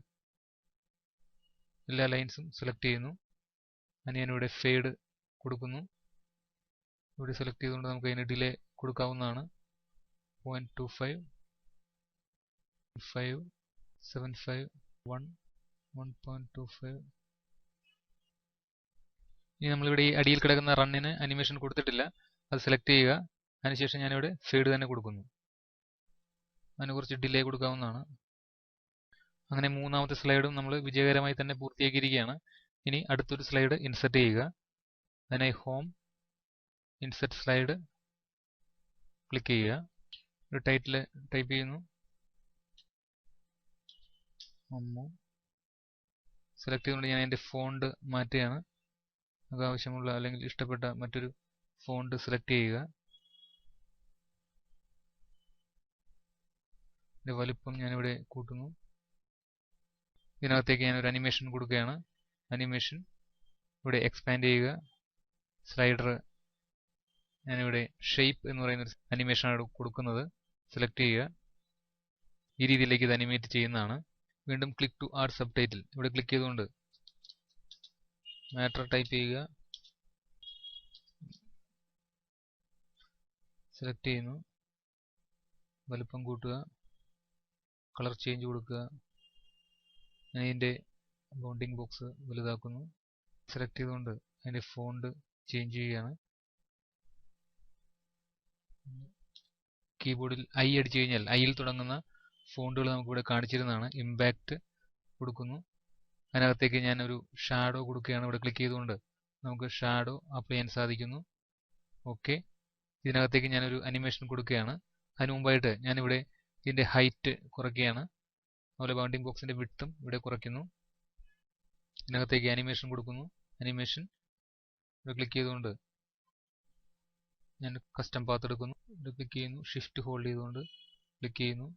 എല്ലാ ലൈൻസും സെലക്ട് ചെയ്യുന്നു. ഞാനിവിടെ ഫേഡ് കൊടുക്കുന്നു. ഇവിടെ സെലക്ട് ചെയ്തുകൊണ്ട് നമുക്ക് അതിന് ഡിലേ കൊടുക്കാവുന്നതാണ്. 0.25 5 75 1 1.25. ഇനി നമ്മളിവിടെ ഈ അടിയിൽ കിടക്കുന്ന റണ്ണിന് അനിമേഷൻ കൊടുത്തിട്ടില്ല, അത് സെലക്ട് ചെയ്യുക. അതിനുശേഷം ഞാനിവിടെ ഫേഡ് തന്നെ കൊടുക്കുന്നു. അതിന് കുറച്ച് ഡിലേ കൊടുക്കാവുന്നതാണ്. അങ്ങനെ മൂന്നാമത്തെ സ്ലൈഡും നമ്മൾ വിജയകരമായി തന്നെ പൂർത്തിയാക്കിയിരിക്കുകയാണ്. ഇനി അടുത്തൊരു സ്ലൈഡ് ഇൻസെർട്ട് ചെയ്യുക. അതിനായി ഹോം, ഇൻസെർട്ട് സ്ലൈഡ് ക്ലിക്ക് ചെയ്യുക. ഒരു ടൈറ്റിൽ ടൈപ്പ് ചെയ്യുന്നു. സെലക്ട് ചെയ്തുകൊണ്ട് ഞാൻ എൻ്റെ ഫോണ്ട് മാറ്റുകയാണ്. നമുക്ക് ആവശ്യമുള്ള അല്ലെങ്കിൽ ഇഷ്ടപ്പെട്ട മറ്റൊരു ഫോണ്ട് സെലക്ട് ചെയ്യുക. ഇതിന്റെ വലിപ്പം ഞാനിവിടെ കൂട്ടുന്നു. ഇതിനകത്തേക്ക് ഞാനൊരു അനിമേഷൻ കൊടുക്കുകയാണ്. അനിമേഷൻ ഇവിടെ എക്സ്പാൻഡ് ചെയ്യുക. സ്ലൈഡർ ഞാനിവിടെ ഷേപ്പ് എന്ന് പറയുന്ന ഒരു അനിമേഷനാണ് കൊടുക്കുന്നത്. സെലക്ട് ചെയ്യുക. ഈ രീതിയിലേക്ക് ഇത് അനിമേറ്റ് ചെയ്യുന്നതാണ്. വീണ്ടും click to add subtitle ഇവിടെ ക്ലിക്ക് ചെയ്തുകൊണ്ട് മാറ്റർ ടൈപ്പ് ചെയ്യുക. സെലക്ട് ചെയ്യുന്നു. വലുപ്പം കൂട്ടുക. കളർ ചേഞ്ച് കൊടുക്കുക. ഞാൻ ഇതിൻ്റെ ബൗണ്ടിങ് ബോക്സ് വലുതാക്കുന്നു. സെലക്ട് ചെയ്തുകൊണ്ട് അതിൻ്റെ ഫോണ്ട് ചേഞ്ച് ചെയ്യുകയാണ്. കീബോർഡിൽ ഐ അടിച്ചു കഴിഞ്ഞാൽ ഐയിൽ തുടങ്ങുന്ന ഫോണ്ടുകൾ നമുക്കിവിടെ കാണിച്ചിരുന്നതാണ്. ഇമ്പാക്റ്റ് കൊടുക്കുന്നു. അതിനകത്തേക്ക് ഞാനൊരു ഷാഡോ കൊടുക്കുകയാണ്. ഇവിടെ ക്ലിക്ക് ചെയ്തുകൊണ്ട് നമുക്ക് ഷാഡോ അപ്ലൈ ചെയ്യാൻ സാധിക്കുന്നു. ഓക്കെ. ഇതിനകത്തേക്ക് ഞാനൊരു അനിമേഷൻ കൊടുക്കുകയാണ്. അതിന് മുമ്പായിട്ട് ഞാനിവിടെ ഇതിൻ്റെ ഹൈറ്റ് കുറയ്ക്കുകയാണ്. അതുപോലെ ബൗണ്ടിങ് ബോക്സിൻ്റെ വിഡ്ത്തും ഇവിടെ കുറയ്ക്കുന്നു. ഇതിനകത്തേക്ക് അനിമേഷൻ കൊടുക്കുന്നു. അനിമേഷൻ ഇവിടെ ക്ലിക്ക് ചെയ്തുകൊണ്ട് ഞാൻ കസ്റ്റം പാത്ത് എടുക്കുന്നു. ഇവിടെ ക്ലിക്ക് ചെയ്യുന്നു. ഷിഫ്റ്റ് ഹോൾഡ് ചെയ്തുകൊണ്ട് ക്ലിക്ക് ചെയ്യുന്നു.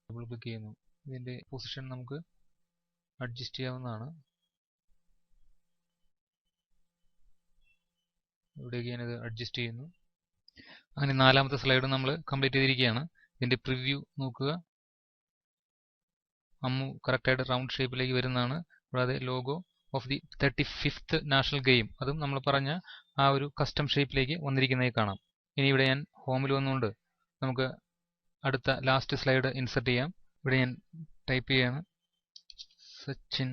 ഡബിൾ ക്ലിക്ക് ചെയ്യുന്നു. ഇതിൻ്റെ പൊസിഷൻ നമുക്ക് അഡ്ജസ്റ്റ് ചെയ്യാവുന്നതാണ്. ഇവിടേക്ക് ഞാനത് അഡ്ജസ്റ്റ് ചെയ്യുന്നു. അങ്ങനെ നാലാമത്തെ സ്ലൈഡ് നമ്മൾ കംപ്ലീറ്റ് ചെയ്തിരിക്കുകയാണ്. ഇതിൻ്റെ പ്രിവ്യൂ നോക്കുക. അമ്മു കറക്റ്റായിട്ട് റൗണ്ട് ഷേപ്പിലേക്ക് വരുന്നതാണ്. കൂടാതെ logo of the 35th national game അതും നമ്മൾ പറഞ്ഞ ആ ഒരു കസ്റ്റം ഷേപ്പിലേക്ക് വന്നിരിക്കുന്നതായി കാണാം. ഇനി ഇവിടെ ഞാൻ ഹോമിൽ വന്നുകൊണ്ട് നമുക്ക് അടുത്ത ലാസ്റ്റ് സ്ലൈഡ് ഇൻസെർട്ട് ചെയ്യാം. ഇവിടെ ഞാൻ ടൈപ്പ് ചെയ്യാണ് സച്ചിൻ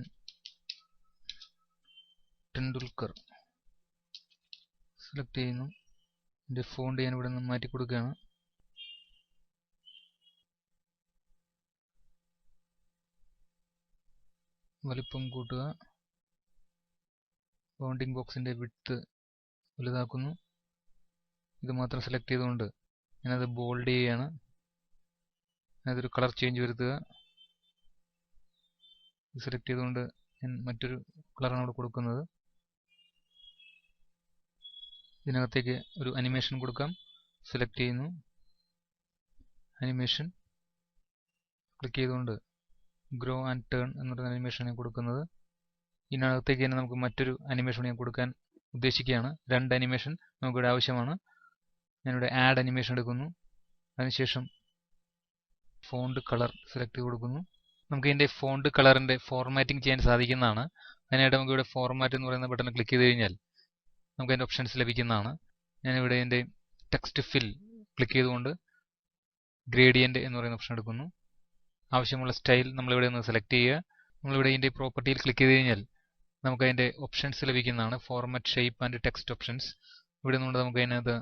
ടെണ്ടുൽക്കർ. സെലക്ട് ചെയ്യുന്നു. എൻ്റെ ഫോണ്ട് ഞാൻ ഇവിടെ നിന്ന് മാറ്റി കൊടുക്കുകയാണ്. വലിപ്പം കൂട്ടുക. ബൗണ്ടിങ് ബോക്സിൻ്റെ വിഡ്ത്ത് വലുതാക്കുന്നു. ഇത് മാത്രം സെലക്ട് ചെയ്തുകൊണ്ട് ഞാനത് ബോൾഡ് ചെയ്യുകയാണ്. അതൊരു കളർ ചേഞ്ച് വരുത്തുക. സെലക്ട് ചെയ്തുകൊണ്ട് ഞാൻ മറ്റൊരു കളറാണ് അവിടെ കൊടുക്കുന്നത്. ഇതിനകത്തേക്ക് ഒരു അനിമേഷൻ കൊടുക്കാം. സെലക്ട് ചെയ്യുന്നു. അനിമേഷൻ ക്ലിക്ക് ചെയ്തുകൊണ്ട് ഗ്രോ ആൻഡ് ടേൺ എന്നൊരു അനിമേഷനാണ് കൊടുക്കുന്നത്. ഇതിനകത്തേക്ക് തന്നെ നമുക്ക് മറ്റൊരു അനിമേഷൻ ഞാൻ കൊടുക്കാൻ ഉദ്ദേശിക്കുകയാണ്. രണ്ട് അനിമേഷൻ നമുക്കിവിടെ ആവശ്യമാണ്. ഞാനിവിടെ ആഡ് അനിമേഷൻ എടുക്കുന്നു. അതിനുശേഷം ഫോണ്ട് കളർ സെലക്ട് ചെയ്ത് കൊടുക്കുന്നു. നമുക്ക് ഇതിൻ്റെ ഫോണ്ട് കളറിൻ്റെ ഫോർമാറ്റിംഗ് ചെയ്യാൻ സാധിക്കുന്നതാണ്. അതിനായിട്ട് നമുക്ക് ഇവിടെ ഫോർമാറ്റ് എന്ന് പറയുന്ന ബട്ടൺ ക്ലിക്ക് ചെയ്ത് കഴിഞ്ഞാൽ നമുക്ക് അതിൻ്റെ ഓപ്ഷൻസ് ലഭിക്കുന്നതാണ്. ഞാനിവിടെ ഇതിൻ്റെ ടെക്സ്റ്റ് ഫിൽ ക്ലിക്ക് ചെയ്തുകൊണ്ട് ഗ്രേഡിയൻ്റ് എന്ന് പറയുന്ന ഓപ്ഷൻ എടുക്കുന്നു. ആവശ്യമുള്ള സ്റ്റൈൽ നമ്മളിവിടെ ഒന്ന് സെലക്ട് ചെയ്യുക. നമ്മളിവിടെ ഇതിൻ്റെ പ്രോപ്പർട്ടിയിൽ ക്ലിക്ക് ചെയ്ത് കഴിഞ്ഞാൽ നമുക്ക് അതിൻ്റെ ഓപ്ഷൻസ് ലഭിക്കുന്നതാണ്. Format, shape and text options. ഇവിടെ നിന്നുകൊണ്ട് നമുക്ക് അതിനകത്ത്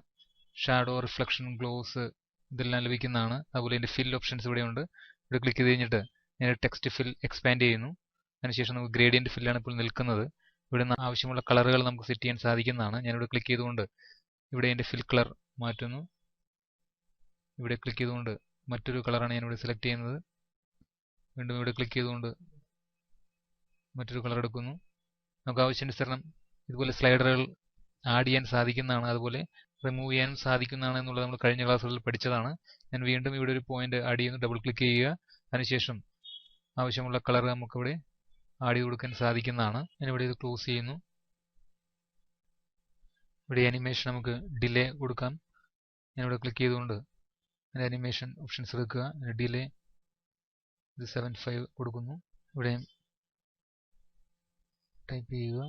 ഷാഡോ, റിഫ്ലക്ഷൻ, ഗ്ലോസ് ഇതെല്ലാം ലഭിക്കുന്നതാണ്. അതുപോലെ ഇതിൻ്റെ ഫിൽ ഓപ്ഷൻസ് ഇവിടെയുണ്ട്. ഇവിടെ ക്ലിക്ക് ചെയ്ത് കഴിഞ്ഞിട്ട് ഞാൻ ടെക്സ്റ്റ് ഫിൽ എക്സ്പാൻഡ് ചെയ്യുന്നു. അതിനുശേഷം നമുക്ക് ഗ്രേഡിയൻ്റ് ഫില്ലാണ് ഇപ്പോൾ നിൽക്കുന്നത്. ഇവിടെ നിന്ന് ആവശ്യമുള്ള കളറുകൾ നമുക്ക് സെറ്റ് ചെയ്യാൻ സാധിക്കുന്നതാണ്. ഞാനിവിടെ ക്ലിക്ക് ചെയ്തുകൊണ്ട് ഇവിടെ എൻ്റെ ഫിൽ കളർ മാറ്റുന്നു. ഇവിടെ ക്ലിക്ക് ചെയ്തുകൊണ്ട് മറ്റൊരു കളറാണ് ഞാനിവിടെ സെലക്ട് ചെയ്യുന്നത്. വീണ്ടും ഇവിടെ ക്ലിക്ക് ചെയ്തുകൊണ്ട് മറ്റൊരു കളർ എടുക്കുന്നു. നമുക്ക് ആവശ്യാനുസരണം ഇതുപോലെ സ്ലൈഡറുകൾ ആഡ് ചെയ്യാൻ സാധിക്കുന്നതാണ്. അതുപോലെ റിമൂവ് ചെയ്യാനും സാധിക്കുന്നതാണ് എന്നുള്ളത് നമ്മൾ കഴിഞ്ഞ ക്ലാസ്സുകളിൽ പഠിച്ചതാണ്. ഞാൻ വീണ്ടും ഇവിടെ ഒരു പോയിന്റ് ആഡ് ചെയ്യുന്നു. ഡബിൾ ക്ലിക്ക് ചെയ്യുക. അതിനുശേഷം ആവശ്യമുള്ള കളർ നമുക്കിവിടെ ആഡ് ചെയ്ത് കൊടുക്കാൻ സാധിക്കുന്നതാണ്. ഞാനിവിടെ ഇത് ക്ലോസ് ചെയ്യുന്നു. ഇവിടെ അനിമേഷൻ നമുക്ക് ഡിലേ കൊടുക്കാം. ഞാനിവിടെ ക്ലിക്ക് ചെയ്തുകൊണ്ട് അതിൻ്റെ അനിമേഷൻ ഓപ്ഷൻസ് എടുക്കുക. ഡിലേ ഇത് 75 കൊടുക്കുന്നു. ഇവിടെ ടൈപ്പ് ചെയ്യുക.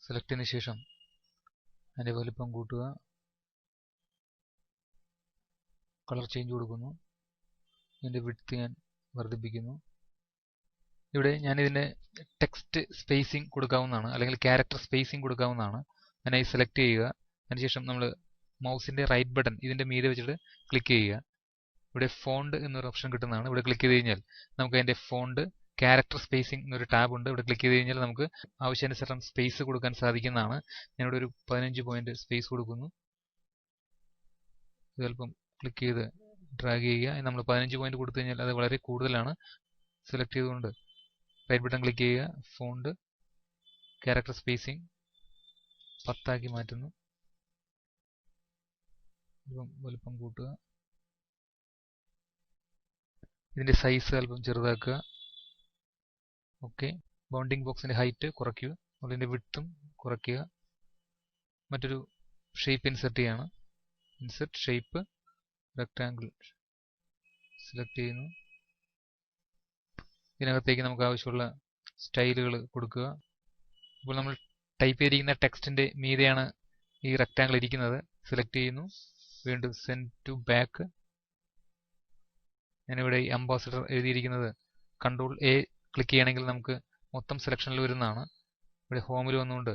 സെലക്ട് ചെയ്തതിനു ശേഷം അതിൻ്റെ വലിപ്പം കൂട്ടുക. കളർ ചേഞ്ച് കൊടുക്കുന്നു. ഇതിൻ്റെ വിഡ്ത്ത് ഞാൻ വർദ്ധിപ്പിക്കുന്നു. ഇവിടെ ഞാനിതിൻ്റെ ടെക്സ്റ്റ് സ്പേസിംഗ് കൊടുക്കാവുന്നതാണ്, അല്ലെങ്കിൽ ക്യാരക്ടർ സ്പേസിംഗ് കൊടുക്കാവുന്നതാണ്. അതിനായി സെലക്ട് ചെയ്യുക. അതിനുശേഷം നമ്മൾ മൗസിൻ്റെ റൈറ്റ് ബട്ടൺ ഇതിൻ്റെ മീതെ വെച്ചിട്ട് ക്ലിക്ക് ചെയ്യുക. ഇവിടെ ഫോണ്ട് എന്നൊരു ഓപ്ഷൻ കിട്ടുന്നതാണ്. ഇവിടെ ക്ലിക്ക് ചെയ്ത് കഴിഞ്ഞാൽ നമുക്ക് അതിൻ്റെ ഫോണ്ട് ക്യാരക്ടർ സ്പേസിംഗ് എന്നൊരു ടാബ് ഉണ്ട്. ഇവിടെ ക്ലിക്ക് ചെയ്ത് കഴിഞ്ഞാൽ നമുക്ക് ആവശ്യാനുസരണം സ്പേസ് കൊടുക്കാൻ സാധിക്കുന്നതാണ്. ഞാനിവിടെ ഒരു 15 പോയിന്റ് സ്പേസ് കൊടുക്കുന്നു. ചിലപ്പം ക്ലിക്ക് ചെയ്ത് ഡ്രാഗ് ചെയ്യുക. നമ്മൾ 15 പോയിന്റ് കൊടുത്തു കഴിഞ്ഞാൽ അത് വളരെ കൂടുതലാണ്. സെലക്ട് ചെയ്തുകൊണ്ട് റൈറ്റ് ബട്ടൺ ക്ലിക്ക് ചെയ്യുക. ഫോണ്ട് ക്യാരക്ടർ സ്പേസിംഗ് 10 ആക്കി മാറ്റുന്നു. വലിപ്പം കൂട്ടുക. ഇതിൻ്റെ സൈസ് അല്പം ചെറുതാക്കുക. ഓക്കെ. ബൗണ്ടിങ് ബോക്സിൻ്റെ ഹൈറ്റ് കുറയ്ക്കുക. അതിൻ്റെ വിഡ്ത്തും കുറയ്ക്കുക. മറ്റൊരു ഷേപ്പ് ഇൻസെർട്ട് ചെയ്യാണ്. ഇൻസെർട്ട് ഷേപ്പ് റെക്ടാങ്കിൾ സെലക്ട് ചെയ്യുന്നു. ഇതിനകത്തേക്ക് നമുക്ക് ആവശ്യമുള്ള സ്റ്റൈലുകൾ കൊടുക്കുക. ഇപ്പോൾ നമ്മൾ ടൈപ്പ് ചെയ്തിരിക്കുന്ന ടെക്സ്റ്റിൻ്റെ മീതെയാണ് ഈ റെക്ടാങ്കിൾ ഇരിക്കുന്നത്. സെലക്ട് ചെയ്യുന്നു. വീണ്ടും സെൻഡ് ടു ബാക്ക്. ഞാനിവിടെ ഈ അംബാസഡർ എഴുതിയിരിക്കുന്നത് കൺട്രോൾ A ക്ലിക്ക് ചെയ്യണമെങ്കിൽ നമുക്ക് മൊത്തം സെലക്ഷനിൽ വരുന്നതാണ്. ഇവിടെ ഹോമിൽ വന്നുകൊണ്ട്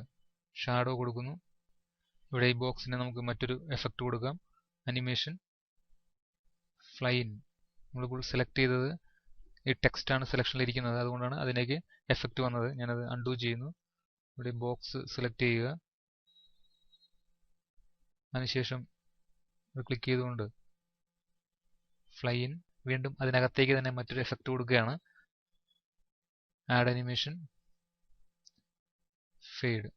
ഷാഡോ കൊടുക്കുന്നു. ഇവിടെ ഈ ബോക്സിന് നമുക്ക് മറ്റൊരു എഫക്റ്റ് കൊടുക്കാം. Animation flying. നമ്മളിപ്പോൾ സെലക്ട് ചെയ്തത് ഈ ടെക്സ്റ്റാണ് സെലക്ഷനിൽ ഇരിക്കുന്നത്, അതുകൊണ്ടാണ് അതിലേക്ക് എഫക്റ്റ് വന്നത്. ഞാനത് അൺഡു ചെയ്യുന്നു. ഇവിടെ ബോക്സ് സെലക്ട് ചെയ്യുക. അതിനുശേഷം ക്ലിക്ക് ചെയ്തുകൊണ്ട് ഫ്ലൈൻ. വീണ്ടും അതിനകത്തേക്ക് തന്നെ മറ്റൊരു എഫക്റ്റ് കൊടുക്കുകയാണ്. Add animation fade.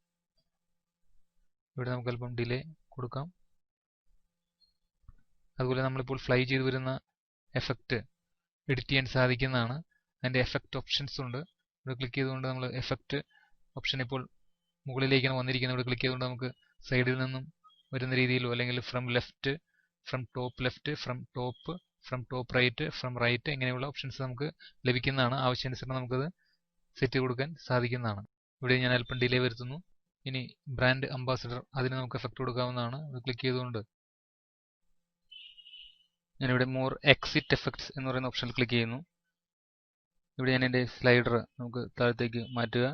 ഇവിടെ നമുക്ക് അല്പം ഡിലേ കൊടുക്കാം. അതുപോലെ നമ്മളിപ്പോൾ ഫ്ലൈ ചെയ്ത് വരുന്ന എഫക്റ്റ് എഡിറ്റ് ചെയ്യാൻ സാധിക്കുന്നതാണ്. അതിൻ്റെ എഫക്റ്റ് ഓപ്ഷൻസ് ഉണ്ട്. ഇവിടെ ക്ലിക്ക് ചെയ്തുകൊണ്ട് നമ്മൾ എഫക്റ്റ് ഓപ്ഷൻ ഇപ്പോൾ മുകളിലേക്കാണ് വന്നിരിക്കുന്നത്. ഇവിടെ ക്ലിക്ക് ചെയ്തുകൊണ്ട് നമുക്ക് സൈഡിൽ നിന്നും വരുന്ന രീതിയിലോ, അല്ലെങ്കിൽ from left, from top left, from top right, from right, ഇങ്ങനെയുള്ള ഓപ്ഷൻസ് നമുക്ക് ലഭിക്കുന്നതാണ്. ആവശ്യാനുസരണം നമുക്കത് സെറ്റ് കൊടുക്കാൻ സാധിക്കുന്നതാണ്. ഇവിടെ ഞാൻ അല്പം ഡിലേ വരുത്തുന്നു. ഇനി ബ്രാൻഡ് അംബാസഡർ, അതിന് നമുക്ക് എഫക്റ്റ് കൊടുക്കാവുന്നതാണ്. ക്ലിക്ക് ചെയ്തുകൊണ്ട് ഞാനിവിടെ മോർ എക്സിറ്റ് എഫക്ട്സ് എന്ന് പറയുന്ന ഓപ്ഷനിൽ ക്ലിക്ക് ചെയ്യുന്നു. ഇവിടെ ഞാൻ എൻ്റെ സ്ലൈഡർ നമുക്ക് താഴത്തേക്ക് മാറ്റുക.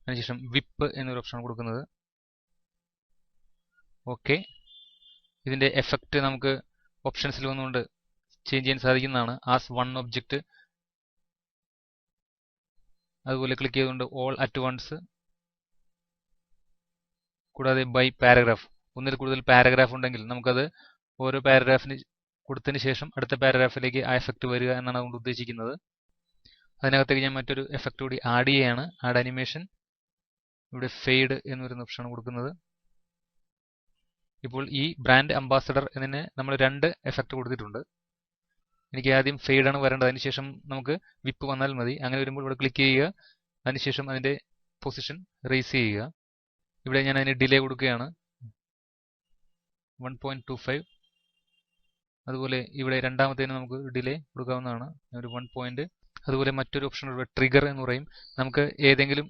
അതിനുശേഷം വിപ്പ് എന്നൊരു ഓപ്ഷൻ കൊടുക്കുന്നത്. ഓക്കെ. ഇതിൻ്റെ എഫക്റ്റ് നമുക്ക് ഓപ്ഷൻസിൽ വന്നുകൊണ്ട് ചേഞ്ച് ചെയ്യാൻ സാധിക്കുന്നതാണ്. ആസ് വൺ ഒബ്ജക്റ്റ്, അതുപോലെ ക്ലിക്ക് ചെയ്തുകൊണ്ട് ഓൾ അറ്റ് വൺസ്, കൂടാതെ ബൈ പാരഗ്രാഫ്. ഒന്നിൽ കൂടുതൽ പാരഗ്രാഫ് ഉണ്ടെങ്കിൽ നമുക്കത് ഓരോ പാരഗ്രാഫിന് കൊടുത്തതിന് ശേഷം അടുത്ത പാരഗ്രാഫിലേക്ക് ആ എഫക്റ്റ് വരിക എന്നാണ് അതുകൊണ്ട് ഉദ്ദേശിക്കുന്നത്. അതിനകത്തേക്ക് ഞാൻ മറ്റൊരു എഫക്റ്റ് കൂടി ആഡ് ചെയ്യുകയാണ്. Add animation. ഇവിടെ ഫെയ്ഡ് എന്ന് പറയുന്ന ഓപ്ഷനാണ് കൊടുക്കുന്നത്. ഇപ്പോൾ ഈ ബ്രാൻഡ് അംബാസഡർ എന്നതിന് നമ്മൾ 2 എഫക്റ്റ് കൊടുത്തിട്ടുണ്ട്. എനിക്ക് ആദ്യം ഫെയ്ഡ് ആണ് വരേണ്ടത്. അതിനുശേഷം നമുക്ക് വിപ്പ് വന്നാൽ മതി. അങ്ങനെ വരുമ്പോൾ ഇവിടെ ക്ലിക്ക് ചെയ്യുക. അതിനുശേഷം അതിൻ്റെ പൊസിഷൻ റേസ് ചെയ്യുക. ഇവിടെ ഞാൻ അതിന് ഡിലേ കൊടുക്കുകയാണ് 1.25. അതുപോലെ ഇവിടെ രണ്ടാമത്തേന് നമുക്ക് ഡിലേ കൊടുക്കാവുന്നതാണ്. ഒരു 1 പോയിന്റ്. അതുപോലെ മറ്റൊരു ഓപ്ഷൻ ട്രിഗർ എന്ന് പറയും. നമുക്ക് ഏതെങ്കിലും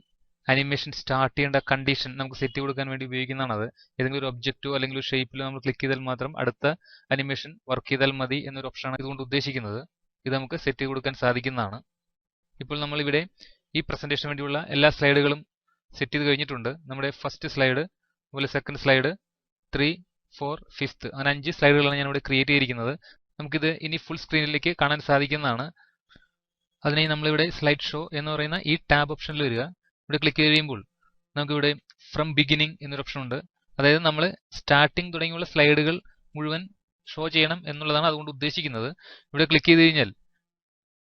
അനിമേഷൻ സ്റ്റാർട്ട് ചെയ്യേണ്ട കണ്ടീഷൻ നമുക്ക് സെറ്റ് കൊടുക്കാൻ വേണ്ടി ഉപയോഗിക്കുന്നതാണ്. അത് ഏതെങ്കിലും ഒരു ഒബ്ജക്റ്റോ അല്ലെങ്കിൽ ഒരു ഷേപ്പിലോ നമ്മൾ ക്ലിക്ക് ചെയ്താൽ മാത്രം അടുത്ത അനിമേഷൻ വർക്ക് ചെയ്താൽ മതി എന്നൊരു ഓപ്ഷനാണ് ഇതുകൊണ്ട് ഉദ്ദേശിക്കുന്നത്. ഇത് നമുക്ക് സെറ്റ് ചെയ്ത് കൊടുക്കാൻ സാധിക്കുന്നതാണ്. ഇപ്പോൾ നമ്മളിവിടെ ഈ പ്രസന്റേഷന് വേണ്ടിയുള്ള എല്ലാ സ്ലൈഡുകളും സെറ്റ് ചെയ്ത് കഴിഞ്ഞിട്ടുണ്ട്. നമ്മുടെ ഫസ്റ്റ് സ്ലൈഡ്, അതുപോലെ സെക്കൻഡ് സ്ലൈഡ്, 3, 4, 5, അങ്ങനെ 5 സ്ലൈഡുകളാണ് ഞാനിവിടെ ക്രിയേറ്റ് ചെയ്തിരിക്കുന്നത്. നമുക്കിത് ഇനി ഫുൾ സ്ക്രീനിലേക്ക് കാണാൻ സാധിക്കുന്നതാണ്. അതിനായി നമ്മളിവിടെ സ്ലൈഡ് ഷോ എന്ന് പറയുന്ന ഈ ടാബ് ഓപ്ഷനിൽ വരിക. ഇവിടെ ക്ലിക്ക് ചെയ്യുമ്പോൾ നമുക്കിവിടെ ഫ്രം ബിഗിനിങ് എന്നൊരു ഓപ്ഷൻ ഉണ്ട്. അതായത് നമ്മൾ സ്റ്റാർട്ടിങ് തുടങ്ങിയുള്ള സ്ലൈഡുകൾ മുഴുവൻ ഷോ ചെയ്യണം എന്നുള്ളതാണ് അതുകൊണ്ട് ഉദ്ദേശിക്കുന്നത്. ഇവിടെ ക്ലിക്ക് ചെയ്ത് കഴിഞ്ഞാൽ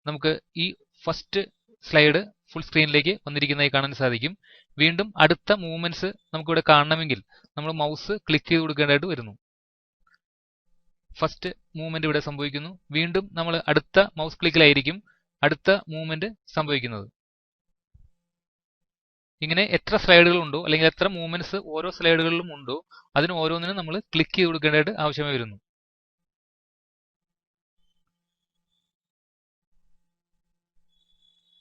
നമുക്ക് ഈ ഫസ്റ്റ് സ്ലൈഡ് ഫുൾ സ്ക്രീനിലേക്ക് വന്നിരിക്കുന്നതായി കാണാൻ സാധിക്കും. വീണ്ടും അടുത്ത മൂവ്മെന്റ്സ് നമുക്കിവിടെ കാണണമെങ്കിൽ നമ്മൾ മൗസ് ക്ലിക്ക് ചെയ്ത് കൊടുക്കേണ്ടതായിട്ട് വരുന്നു. ഫസ്റ്റ് മൂവ്മെന്റ് ഇവിടെ സംഭവിക്കുന്നു. വീണ്ടും നമ്മൾ അടുത്ത മൗസ് ക്ലിക്കിലായിരിക്കും അടുത്ത മൂവ്മെന്റ് സംഭവിക്കുന്നത്. ഇങ്ങനെ എത്ര സ്ലൈഡുകൾ ഉണ്ടോ അല്ലെങ്കിൽ എത്ര മൂവ്മെന്റ്സ് ഓരോ സ്ലൈഡുകളിലും ഉണ്ടോ അതിന് ഓരോന്നിനും നമ്മൾ ക്ലിക്ക് ചെയ്ത് കൊടുക്കേണ്ടതായിട്ട് ആവശ്യമായി വരുന്നു.